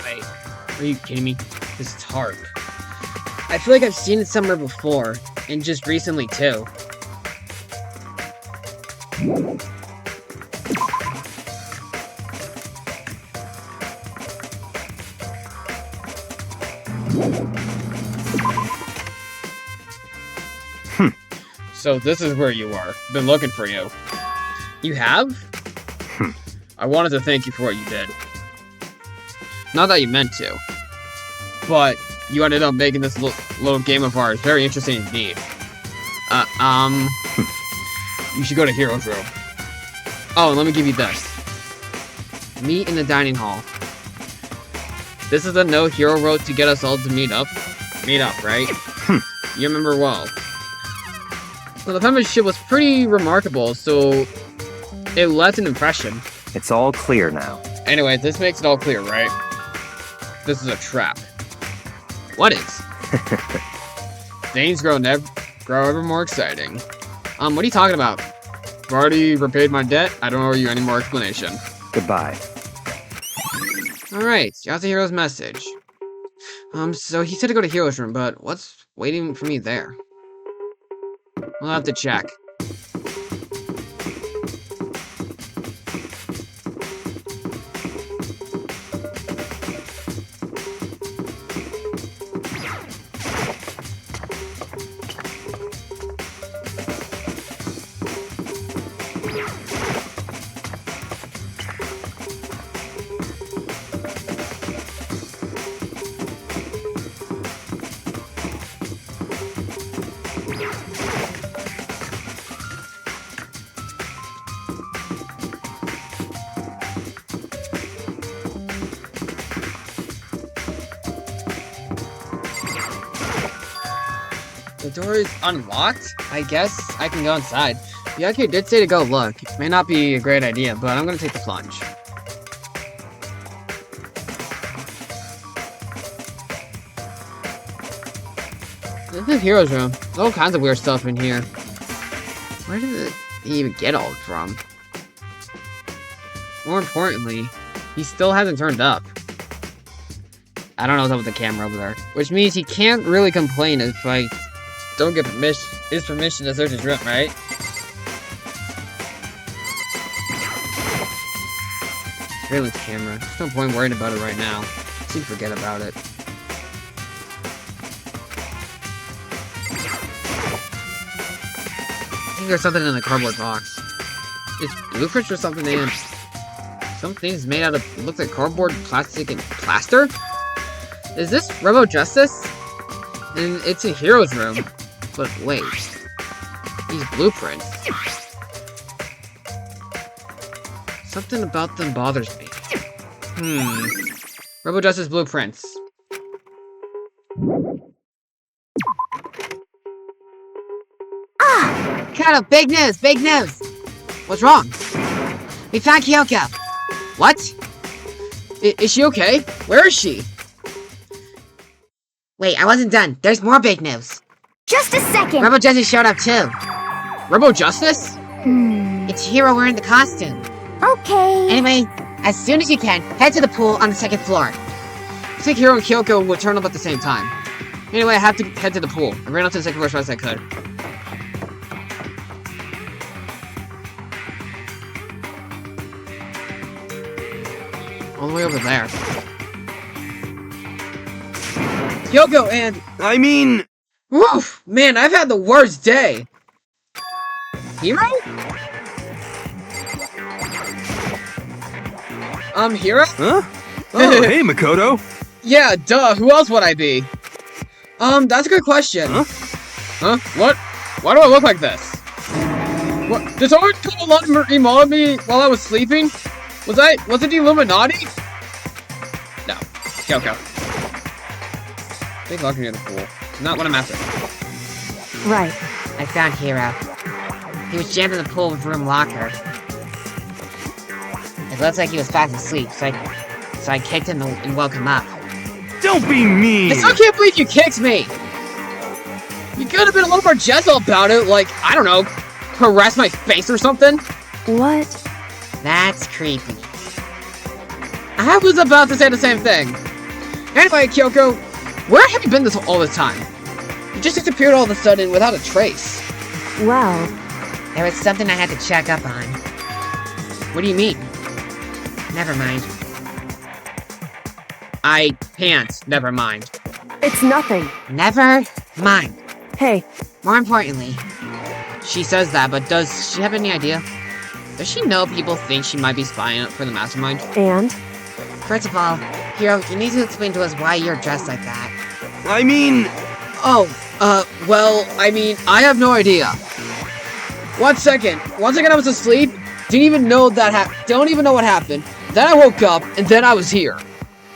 B: Wait, are you kidding me? This tarp. I feel like I've seen it somewhere before, and just recently too. So this is where you are. Been looking for you. You have? I wanted to thank you for what you did. Not that you meant to. But you ended up making this little game of ours very interesting indeed. You should go to Hero's room. Oh, and let me give you this. Meet in the dining hall. This is the note Hero wrote to get us all to meet up. Meet up, right? You remember well. Well, the penmanship was pretty remarkable, so it left an impression.
E: It's all clear now.
B: Anyway, this makes it all clear, right? This is a trap. What is? Things grow ever more exciting. What are you talking about? I've already repaid my debt. I don't owe you any more explanation.
E: Goodbye.
B: Alright, got the hero's message. So he said to go to Hero's room, but what's waiting for me there? We'll have to check. The door is unlocked? I guess I can go inside. The arcade did say to go look. It may not be a great idea, but I'm gonna take the plunge. This is Hero's room. There's all kinds of weird stuff in here. Where did it even get all from? More importantly, he still hasn't turned up. I don't know what's up with the camera over there. Which means he can't really complain if I don't get his permission to search his room, right? Really, camera. There's no point worrying about it right now. Just need to forget about it. I think there's something in the cardboard box. It's blueprints or something in. Something's made out of, it looks like cardboard, plastic, and plaster? Is this Rebel Justice? And it's in Hero's room. But wait. These blueprints. Something about them bothers me. Rebel Justice blueprints.
C: Kato, big news! Big news!
B: What's wrong?
C: We found Kyoko!
B: What? Is she okay? Where is she?
C: Wait, I wasn't done. There's more big news.
D: Just a second!
C: Rebel Justice showed up too.
B: Rebel Justice?
C: It's Hero wearing the costume.
D: Okay.
C: Anyway, as soon as you can, head to the pool on the 2nd floor.
B: I think Hero and Kyoko would turn up at the same time. Anyway, I have to head to the pool. I ran up to the 2nd floor as fast as I could. All the way over there. Kyoko and...
G: I mean...
B: Woof! Man, I've had the worst day! Hero? Hero?
G: Huh? Oh, hey, Makoto.
B: Yeah, duh, who else would I be? That's a good question.
G: Huh?
B: Huh? What? Why do I look like this? What? Did someone come along and remodel me while I was sleeping? Was it the Illuminati? No. Kyoko. Big locker near the pool. Not what I'm after.
F: Right.
C: I found Hero. He was jammed in the pool with room locker. It looks like he was fast asleep, so I kicked him and woke him up.
G: Don't be mean!
B: I still can't believe you kicked me! You could have been a little more gentle about it, like, I don't know, caress my face or something?
F: What?
C: That's creepy.
B: I was about to say the same thing. Anyway, Kyoko, where have you been all this time? You just disappeared all of a sudden without a trace.
F: Well,
C: There was something I had to check up on.
B: What do you mean?
C: Never mind.
B: I can't. Never mind.
F: it's nothing.
C: Never mind.
F: Hey,
C: More importantly,
B: She says that, but does she have any idea? Does she know people think she might be spying for the mastermind?
F: and?
C: first of all, Hero, you need to explain to us why you're dressed like that.
G: I mean...
B: Oh, well, I mean, I have no idea. 1 second. 1 second I was asleep. Don't even know what happened. Then I woke up, and then I was here.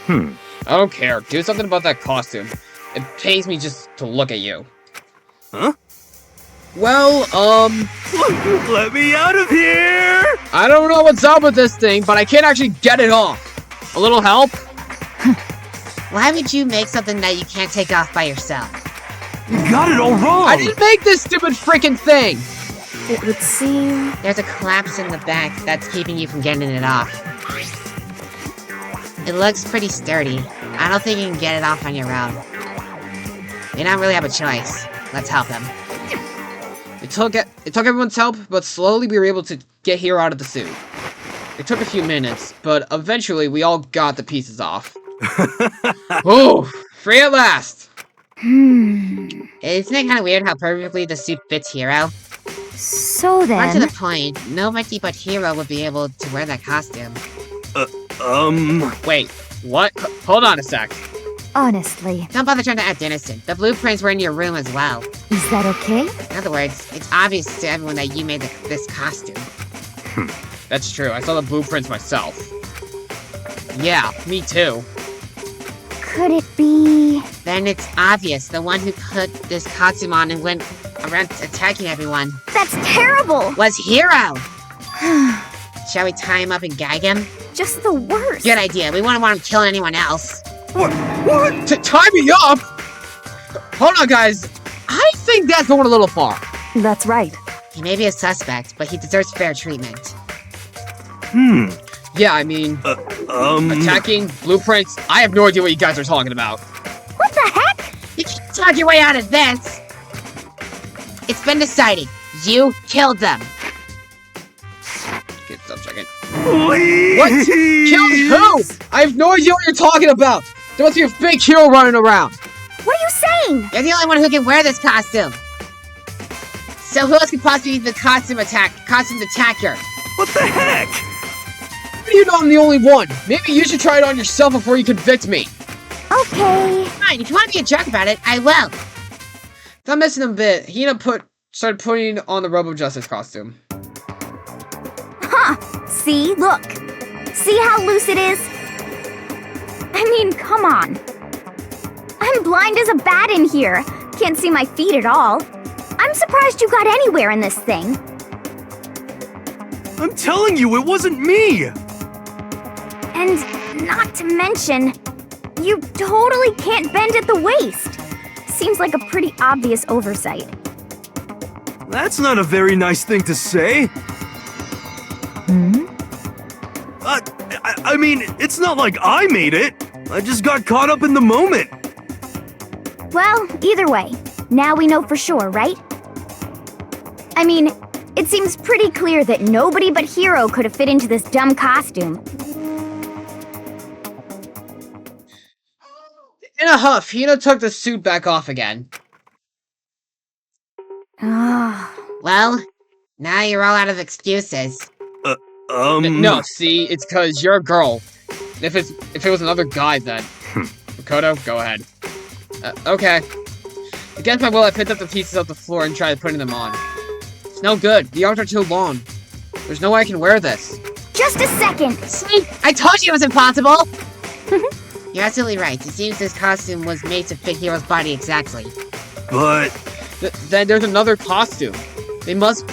B: I don't care. Do something about that costume. It pains me just to look at you.
G: Huh?
B: Well,
G: Let me out of here!
B: I don't know what's up with this thing, but I can't actually get it off. A little help?
C: Why would you make something that you can't take off by yourself?
G: You got it all wrong!
B: I didn't make this stupid freaking thing!
F: It would seem...
C: There's a collapse in the back that's keeping you from getting it off. It looks pretty sturdy. I don't think you can get it off on your own. You don't really have a choice. Let's help him.
B: It took everyone's help, but slowly we were able to get Hero out of the suit. It took a few minutes, but eventually we all got the pieces off. Oh, free at last!
C: Isn't it kind of weird how perfectly the suit fits Hero?
D: So
C: More to
D: then,
C: the point, nobody but Hero would be able to wear that costume.
B: Wait, what? Hold on a sec.
D: honestly,
C: Don't bother trying to act innocent. The blueprints were in your room as well.
D: is that okay?
C: In other words, it's obvious to everyone that you made this costume.
B: That's true, I saw the blueprints myself. Yeah, me too.
D: Could it be...
C: Then it's obvious the one who put this costume on and went around attacking everyone
D: That's terrible!
C: was Hero! Shall we tie him up and gag him?
D: Just the worst.
C: Good idea. We wouldn't want him killing anyone else.
G: What?
B: To tie me up? Hold on, guys. I think that's going a little far.
F: That's right.
C: He may be a suspect, but he deserves fair treatment.
B: Yeah, I mean, attacking, blueprints, I have no idea what you guys are talking about.
D: What the heck?
C: You can't talk your way out of this! It's been decided. You killed them.
B: Okay, stop checking.
G: Please!
B: What? Killed who? I have no idea what you're talking about. There must be a fake hero running around.
D: What are you saying?
C: You're the only one who can wear this costume. So who else could possibly be the costume attacker?
G: What the heck?
B: How do you know I'm the only one? Maybe you should try it on yourself before you convict me.
D: Okay.
C: Fine, if you want to be a jerk about it, I will.
B: If I'm missing a bit, Hina started putting on the Robo Justice costume.
D: Huh. See? Look. See how loose it is? I mean, come on. I'm blind as a bat in here. Can't see my feet at all. I'm surprised you got anywhere in this thing.
G: I'm telling you, it wasn't me!
D: And not to mention, you totally can't bend at the waist. Seems like a pretty obvious oversight.
G: That's not a very nice thing to say.
D: Hmm?
G: I mean, it's not like I made it. I just got caught up in the moment.
D: Well, either way, now we know for sure, right? I mean, it seems pretty clear that nobody but Hero could have fit into this dumb costume.
B: In a huff, Hina took the suit back off again.
D: Ah.
C: Well, now you're all out of excuses.
B: No, see, it's because you're a girl. If it was another guy, then Makoto, go ahead. Okay. Against my will, I picked up the pieces off the floor and tried putting them on. It's no good. The arms are too long. There's no way I can wear this.
D: Just a second!
C: See? I told you it was impossible! You're absolutely right. It seems this costume was made to fit Hero's body exactly.
G: But...
B: Then there's another costume. They must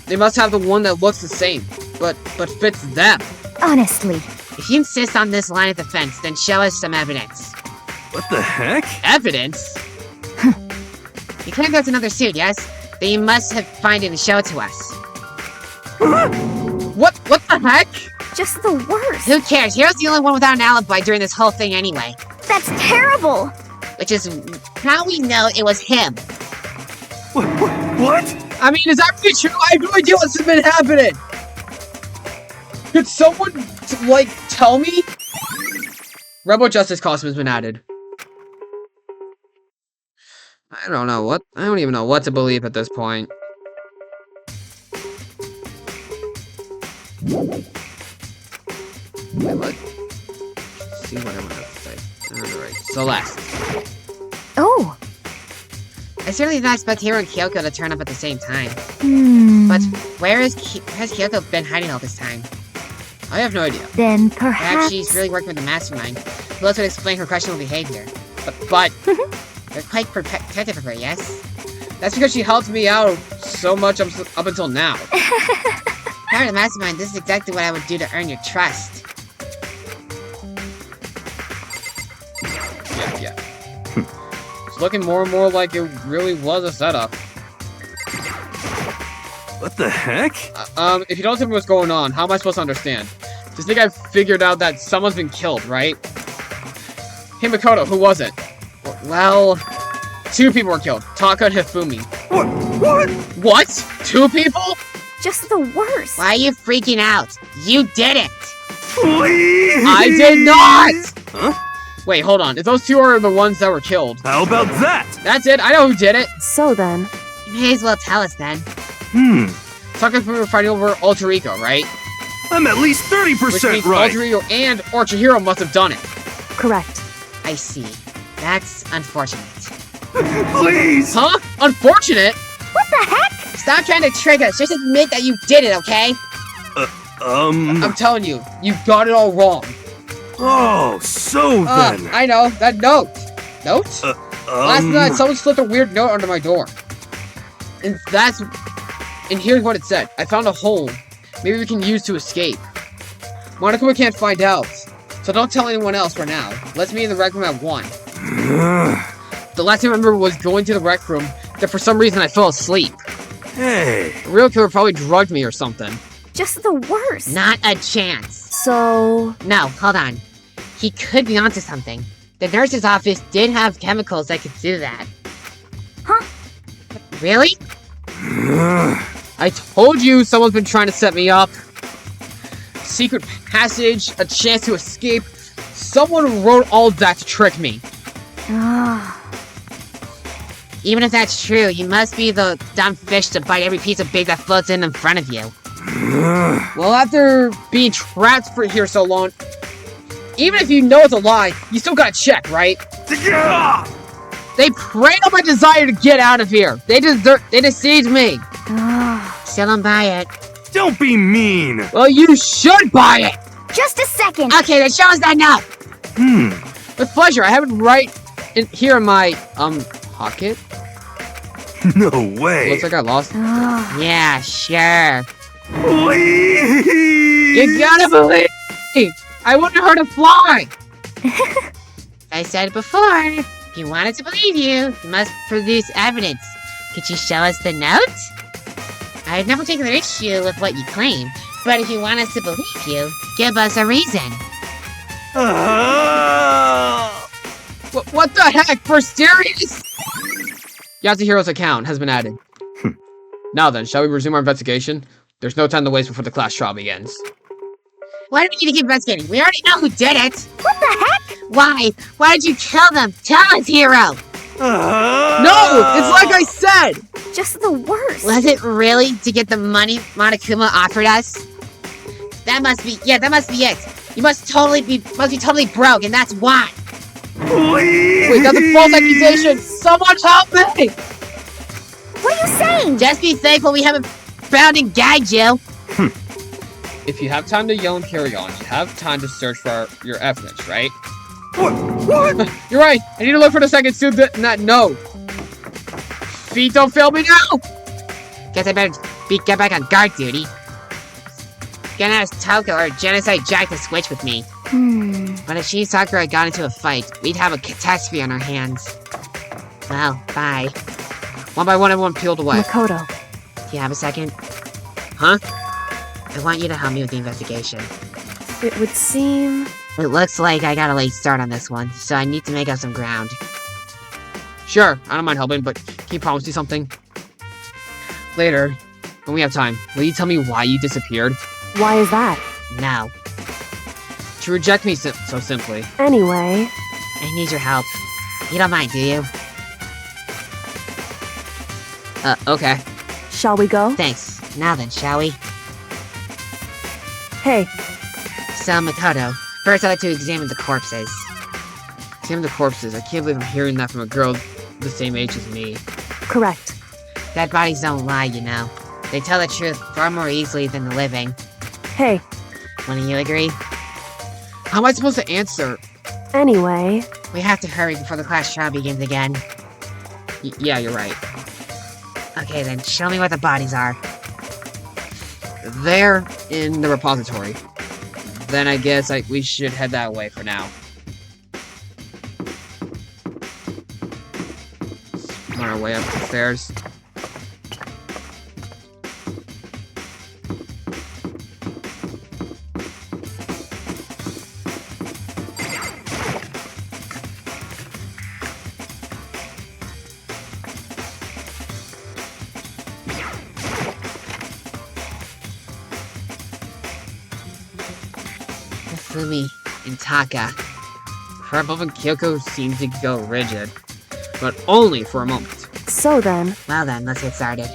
B: have the one that looks the same, but fits them.
D: Honestly.
C: If you insist on this line of defense, then show us some evidence.
G: what the heck?
B: Evidence?
C: You claim there's another suit, yes? Then you must have find it and show it to us.
B: What the heck?
D: Just the worst.
C: Who cares? Hero's the only one without an alibi during this whole thing anyway.
D: That's terrible!
C: Which is how we know it was him.
G: What?
B: I mean, is that really true? I have no idea what's been happening! Could someone, tell me? Rebel Justice costume has been added. I don't even know what to believe at this point. Wait, what? Let's see what I want to say. Alright, Celeste.
D: Oh.
C: I certainly did not expect Hiro and Kyoko to turn up at the same time. But where has Kyoko been hiding all this time?
B: I have no idea.
D: Then
C: Perhaps
D: perhaps...
C: she's really working with the mastermind. Who else would explain her questionable behavior? But they're quite protective of her, yes?
B: That's because she helped me out so much up until now.
C: Part of the mastermind, this is exactly what I would do to earn your trust.
B: Yeah. It's looking more and more like it really was a setup.
G: What the heck?
B: If you don't tell me what's going on, how am I supposed to understand? Just think I've figured out that someone's been killed, right? Hey Makoto, who was it? Well, 2 people were killed. Taka and Hifumi.
G: What?
B: What? 2 people?
D: Just the worst.
C: Why are you freaking out? You did it!
G: Please!
B: I did not!
G: Huh?
B: Wait, hold on. If those 2 are the ones that were killed.
G: How about that?
B: That's it, I know who did it!
F: So then,
C: You may as well tell us then.
B: Taka and Hifumi were fighting over Alter Ego, right?
G: I'm at least 30%
B: Which means
G: right.
B: Alter Ego and Chihiro must have done it.
F: correct.
C: I see. That's unfortunate.
G: Please!
B: Huh? Unfortunate?
D: What the heck?
C: Stop trying to trick us. Just admit that you did it, okay?
B: I'm telling you, you got it all wrong.
G: Oh, so then.
B: I know, that note. Note? Last night, someone slipped a weird note under my door. And here's what it said. I found a hole. Maybe we can use to escape. Monokuma can't find out. So don't tell anyone else for now. Let's meet in the rec room at 1. The last thing I remember was going to the rec room, that for some reason I fell asleep.
G: Hey.
B: The real killer probably drugged me or something.
D: Just the worst.
C: Not a chance.
F: So,
C: No, hold on. He could be onto something. The nurse's office did have chemicals that could do that.
D: Huh?
C: Really?
B: I told you someone's been trying to set me up. Secret passage, a chance to escape. Someone wrote all that to trick me.
C: Even if that's true, you must be the dumb fish to bite every piece of bait that floats in front of you.
B: Well, after being trapped for here so long, even if you know it's a lie, you still gotta check, right? They preyed on my desire to get out of here. They deceived me.
C: Still don't buy it.
G: Don't be mean!
B: Well, you should buy it.
D: Just a second.
C: Okay, then show us that note.
B: With pleasure. I have it right in here in my pocket.
G: No way!
B: Looks like I lost.
C: Yeah, sure.
G: Please!
B: You gotta believe me. I want her to fly.
C: I said before, if you wanted to believe you must produce evidence. Could you show us the note? I have never taken an issue with what you claim, but if you want us to believe you, give us a reason.
B: What the heck? For serious? Yasuhiro's account has been added. Now then, shall we resume our investigation? There's no time to waste before the class trial begins.
C: Why do we need to keep investigating? We already know who did it.
D: What the heck?
C: Why? Why did you kill them? Tell us, Hero.
B: No! It's like I said!
D: Just the worst.
C: Was it really to get the money Monokuma offered us? That must be it. You must be totally broke, and that's why.
G: Please!
B: Wait, that's a false accusation! Someone help me!
D: What are you saying?
C: Just be thankful we haven't found and gagged you.
B: If you have time to yell and carry on, you have time to search for your evidence, right?
G: What?
B: You're right! I need to look for the second suit that no! Feet don't fail me now!
C: Guess I better get back on guard duty. Gonna ask Toko or Genocide Jack to switch with me. But if she and Sakura got into a fight, we'd have a catastrophe on our hands. Well, bye.
B: One by one, everyone peeled away.
F: Makoto.
C: Do you have a second?
B: Huh?
C: I want you to help me with the investigation.
F: It would seem...
C: It looks like I got a late start on this one, so I need to make up some ground.
B: Sure, I don't mind helping, but can you promise me something? Later, when we have time, will you tell me why you disappeared?
F: Why is that?
C: No.
B: To reject me so simply.
F: Anyway...
C: I need your help. You don't mind, do you?
B: Okay.
F: Shall we go?
C: Thanks. Now then, shall we?
F: Hey,
C: So, Makoto, first I'd like to examine the corpses.
B: Examine the corpses. I can't believe I'm hearing that from a girl the same age as me.
F: correct.
C: Dead bodies don't lie, you know. They tell the truth far more easily than the living.
F: Hey,
C: Wouldn't you agree?
B: How am I supposed to answer?
F: anyway...
C: We have to hurry before the class trial begins again.
B: Yeah, you're right.
C: Okay then, show me where the bodies are.
B: They're in the repository. Then I guess we should head that way for now. On our way up the stairs.
C: Fumi and Taka.
B: Her above and Kyoko seemed to go rigid, but only for a moment.
F: So then...
C: Well then, let's get started.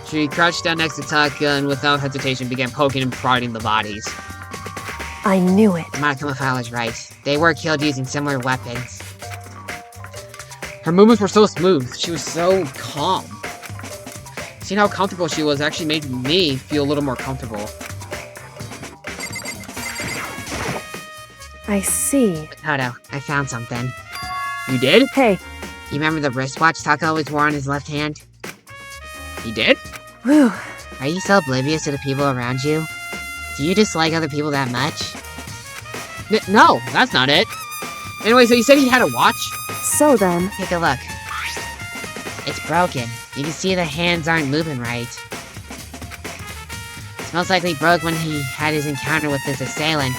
B: She crouched down next to Taka and without hesitation began poking and prodding the bodies.
F: I knew it.
C: Monokuma File is right. They were killed using similar weapons.
B: Her movements were so smooth. She was so calm. Seeing how comfortable she was actually made me feel a little more comfortable.
F: I see.
C: Makoto, I found something.
B: You did?
F: Hey,
C: You remember the wristwatch Taka always wore on his left hand?
B: He did?
F: whew.
C: Are you so oblivious to the people around you? Do you dislike other people that much?
B: No, that's not it. Anyway, so you said he had a watch?
F: So then...
C: Take a look. It's broken. You can see the hands aren't moving right. It's most likely broke when he had his encounter with his assailant.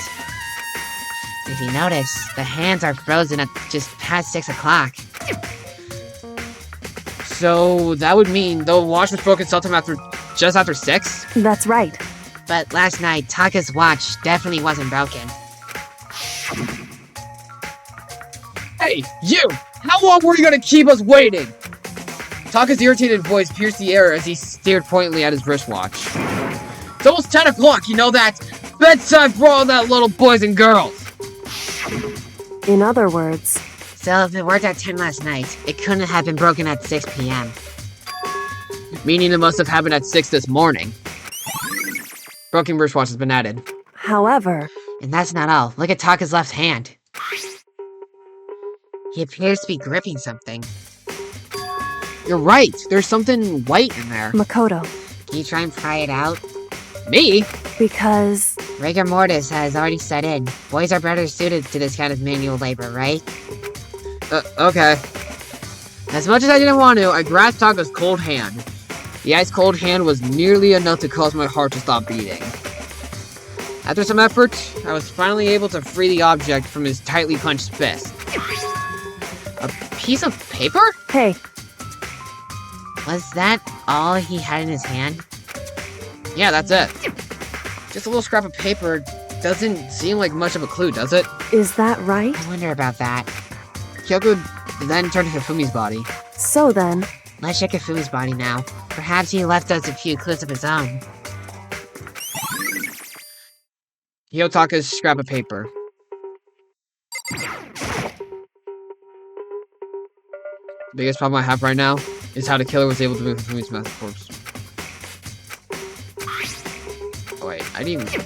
C: If you notice, the hands are frozen at just past 6 o'clock.
B: So that would mean the watch was broken sometime just after 6?
F: That's right.
C: But last night, Taka's watch definitely wasn't broken.
B: Hey, you! How long were you gonna keep us waiting? Taka's irritated voice pierced the air as he stared pointedly at his wristwatch. It's almost 10 o'clock, you know that? Bedtime for all that little boys and girls!
F: In other words,
C: So if it worked at 10 last night, it couldn't have been broken at 6 p.m.
B: Meaning it must have happened at 6 this morning. Broken wristwatch has been added.
F: however,
C: And that's not all. Look at Taka's left hand. He appears to be gripping something.
B: You're right, there's something white in there.
F: Makoto,
C: Can you try and pry it out?
B: Me?
F: because
C: Rigor mortis has already set in. Boys are better suited to this kind of manual labor, right?
B: Okay. As much as I didn't want to, I grasped Taka's cold hand. The ice-cold hand was nearly enough to cause my heart to stop beating. After some effort, I was finally able to free the object from his tightly clenched fist. A piece of paper?
F: hey,
C: Was that all he had in his hand?
B: Yeah, that's it. Just a little scrap of paper. Doesn't seem like much of a clue, does it?
F: is that right?
C: I wonder about that.
B: Kyoko then turned to Hifumi's body.
F: So then,
C: Let's check Ifumi's body now. Perhaps he left us a few clues of his own.
B: Hiyotaka's scrap of paper. The biggest problem I have right now is how the killer was able to move Hifumi's massive corpse. Oh wait, I didn't even...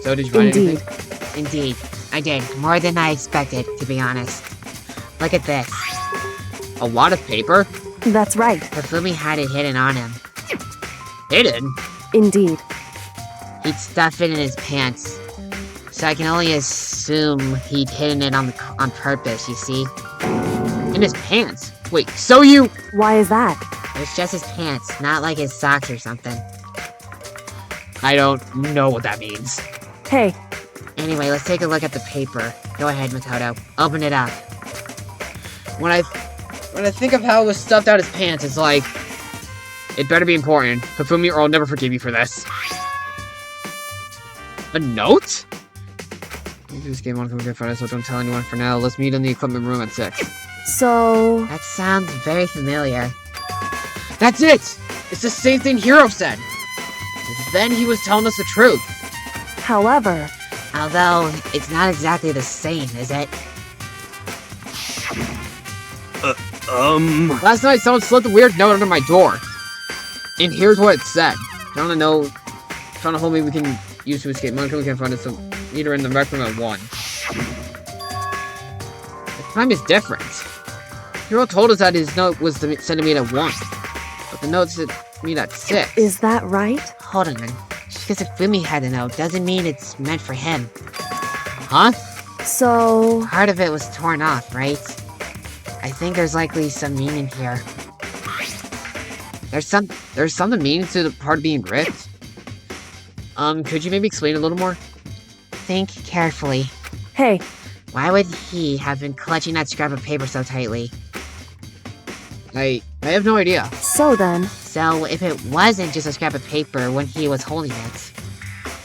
B: So did you find
F: indeed.
B: anything?
C: Indeed, I did. More than I expected, to be honest. Look at this.
B: A lot of paper?
F: That's right.
C: Hifumi had it hidden on him.
B: Hidden?
F: Indeed.
C: He'd stuff it in his pants. So I can only assume he'd hidden it on purpose, you see?
B: In his pants? Wait, so you...
F: Why is that?
C: It's just his pants, not like his socks or something.
B: I don't know what that means.
F: Hey,
C: Anyway, let's take a look at the paper. Go ahead, Makoto. Open it up.
B: When I think of how it was stuffed out his pants, it's like... It better be important. Hifumi or I'll never forgive you for this. A note? This game on Computer Friday, so don't tell anyone for now. Let's meet in the equipment room at 6.
F: so...
C: That sounds very familiar.
B: That's it! It's the same thing Hiro said! Then he was telling us the truth.
F: However,
C: Although, it's not exactly the same, is it?
B: Last night someone slipped a weird note under my door. And here's what it said. Found a note. Found a hole we can use to escape. Monica, we can find it, so meet her in the rec room at 1. The time is different. Hiro told us that his note was sent to me at 1. But the note said me at 6.
F: is that right?
C: Hold on. Just because Ifumi had the note doesn't mean it's meant for him.
B: Huh?
F: So...
C: Part of it was torn off, right? I think there's likely some meaning here.
B: There's something meaning to the part being ripped. Could you maybe explain a little more?
C: Think carefully.
F: Hey,
C: Why would he have been clutching that scrap of paper so tightly?
B: I have no idea.
F: so then,
C: So, if it wasn't just a scrap of paper when he was holding it,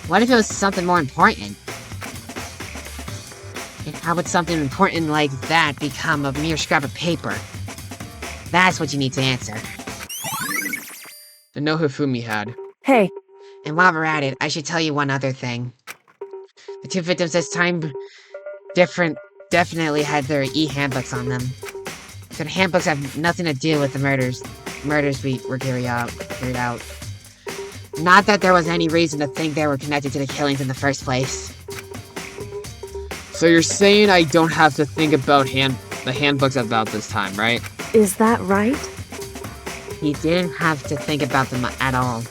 C: what if it was something more important? And how would something important like that become a mere scrap of paper? That's what you need to answer.
B: The note Hifumi had.
F: hey,
C: And while we're at it, I should tell you one other thing. The two victims this time definitely had their e-handbooks on them. So the handbooks have nothing to do with the murders we were carried out. Not that there was any reason to think they were connected to the killings in the first place.
B: So you're saying I don't have to think about the handbooks about this time, right?
F: is that right?
C: You didn't have to think about them at all.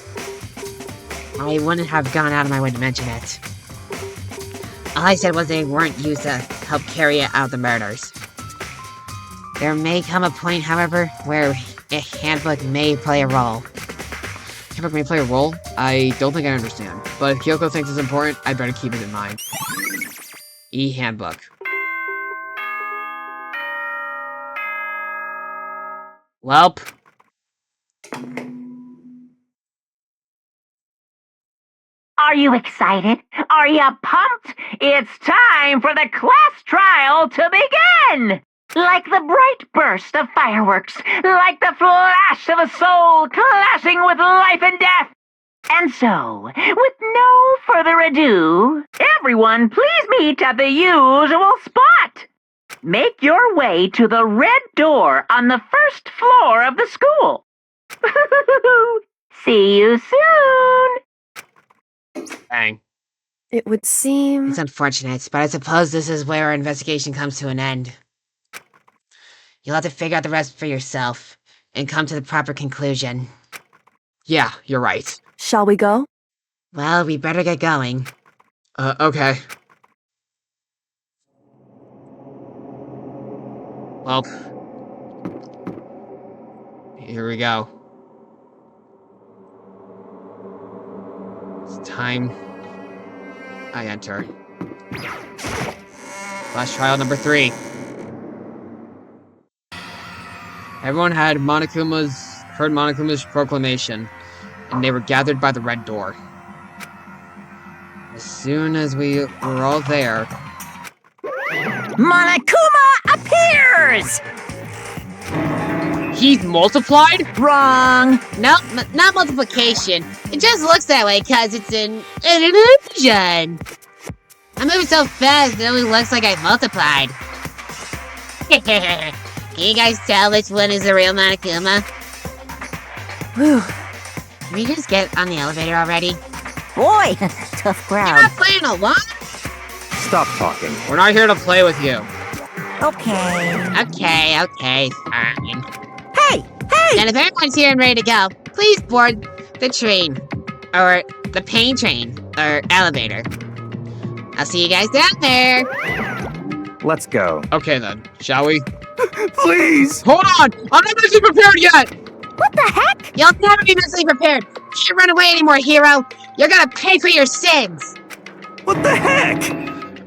C: I wouldn't have gone out of my way to mention it. All I said was they weren't used to help carry out the murders. There may come a point, however, where a handbook may play a role.
B: Havoc may play a role. I don't think I understand. But if Kyoko thinks it's important, I better keep it in mind. E-handbook. Welp.
A: Are you excited? Are you pumped? It's time for the class trial to begin! Like the bright burst of fireworks, like the flash of a soul clashing with life and death. And so, with no further ado, everyone please meet at the usual spot. Make your way to the red door on the first floor of the school. See you soon!
B: Bang.
F: It would seem...
C: It's unfortunate, but I suppose this is where our investigation comes to an end. You'll have to figure out the rest for yourself, and come to the proper conclusion.
B: Yeah, you're right.
F: Shall we go?
C: Well, we better get going.
B: Okay. Well, here we go. It's time I enter. Class trial number 3. Everyone had heard Monokuma's proclamation, and they were gathered by the red door. As soon as we were all there,
A: Monokuma appears!
B: he's multiplied?
A: Wrong!
C: Nope, not multiplication. It just looks that way because it's an illusion. I'm moving so fast, it only looks like I multiplied. Can you guys tell which one is the real Monokuma?
F: Whew.
C: Can we just get on the elevator already?
A: Boy, tough
C: You're
A: crowd.
C: not playing along?
E: Stop talking.
B: We're not here to play with you.
A: Okay.
C: Okay, fine.
A: Hey!
C: And if everyone's here and ready to go, please board the train. Or the pain train. Or elevator. I'll see you guys down there.
E: Let's go.
B: Okay then, shall we?
G: Please!
B: Hold on! I'm not mentally prepared yet!
D: What the heck?
C: You'll never be mentally prepared. Can't run away anymore, hero. You're gonna pay for your sins.
G: What the heck?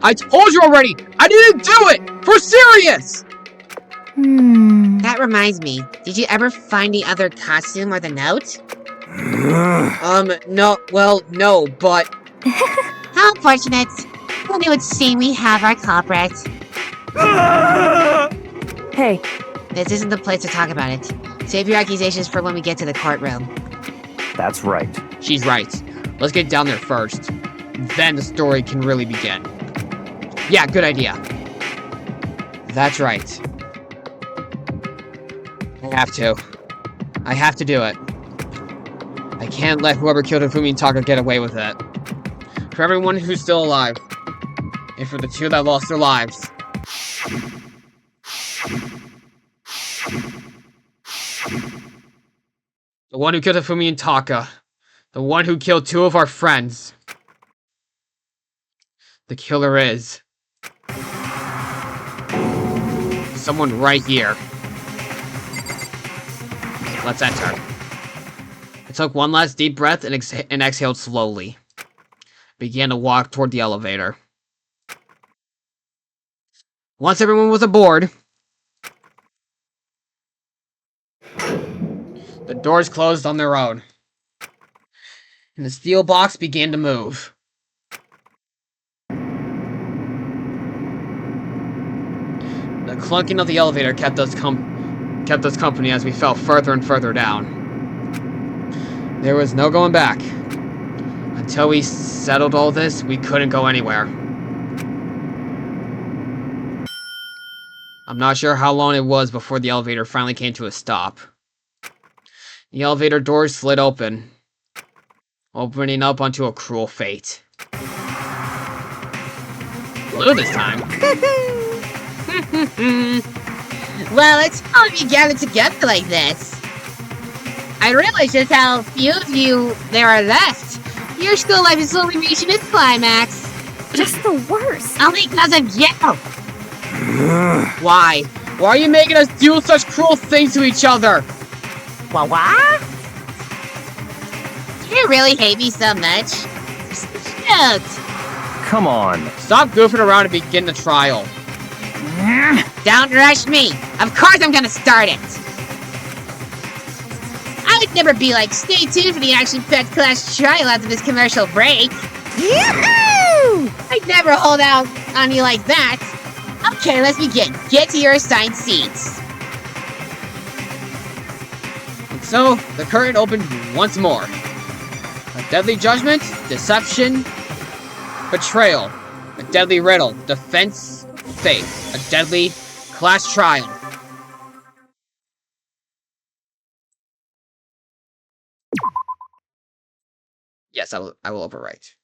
B: I told you already! I didn't do it! For serious!
C: That reminds me. Did you ever find the other costume or the note?
B: No, but...
C: How unfortunate. Then it would seem we have our culprit.
F: Hey,
C: This isn't the place to talk about it. Save your accusations for when we get to the courtroom.
E: That's right.
B: She's right. Let's get down there first. Then the story can really begin. Yeah, good idea. That's right. I have to do it. I can't let whoever killed Hifumi and Taka get away with it. For everyone who's still alive, and for the 2 that lost their lives. The one who killed Hifumi and Taka. The one who killed 2 of our friends. The killer is... someone right here. Let's enter. I took one last deep breath and exhaled slowly. Began to walk toward the elevator. Once everyone was aboard, the doors closed on their own, and the steel box began to move. The clunking of the elevator kept us company as we fell further and further down. There was no going back. Until we settled all this, we couldn't go anywhere. I'm not sure how long it was before the elevator finally came to a stop. The elevator doors slid open, opening up onto a cruel fate. Blue this time.
C: Well, it's all of you gathered together like this. I realize just how few of you there are left. Your school life is slowly reaching its climax.
D: Just the worst.
C: Only because of you.
B: Why? Why are you making us do such cruel things to each other?
A: What?
C: you really hate me so much? Shoot!
E: Come on.
B: Stop goofing around and begin the trial.
C: Don't rush me! Of course I'm gonna start it! I would never be like, stay tuned for the action-packed class trial after this commercial break.
A: Yoo-hoo!
C: I'd never hold out on you like that. Okay, let's begin. Get to your assigned seats.
B: And so, the curtain opened once more. A deadly judgment, deception, betrayal. A deadly riddle, defense, faith. A deadly class trial. Yes, I will overwrite.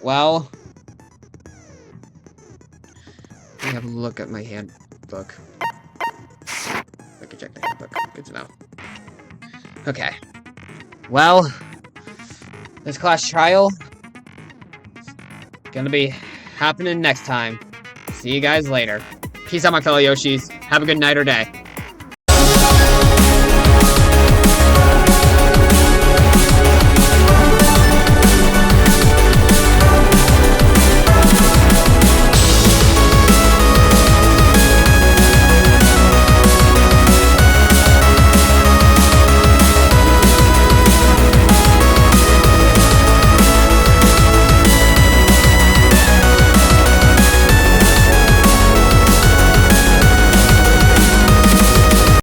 B: Well, let me have a look at my handbook. I can check the handbook. Good to know. Okay. Well, this class trial is gonna be happening next time. See you guys later. Peace out, my fellow Yoshis. Have a good night or day.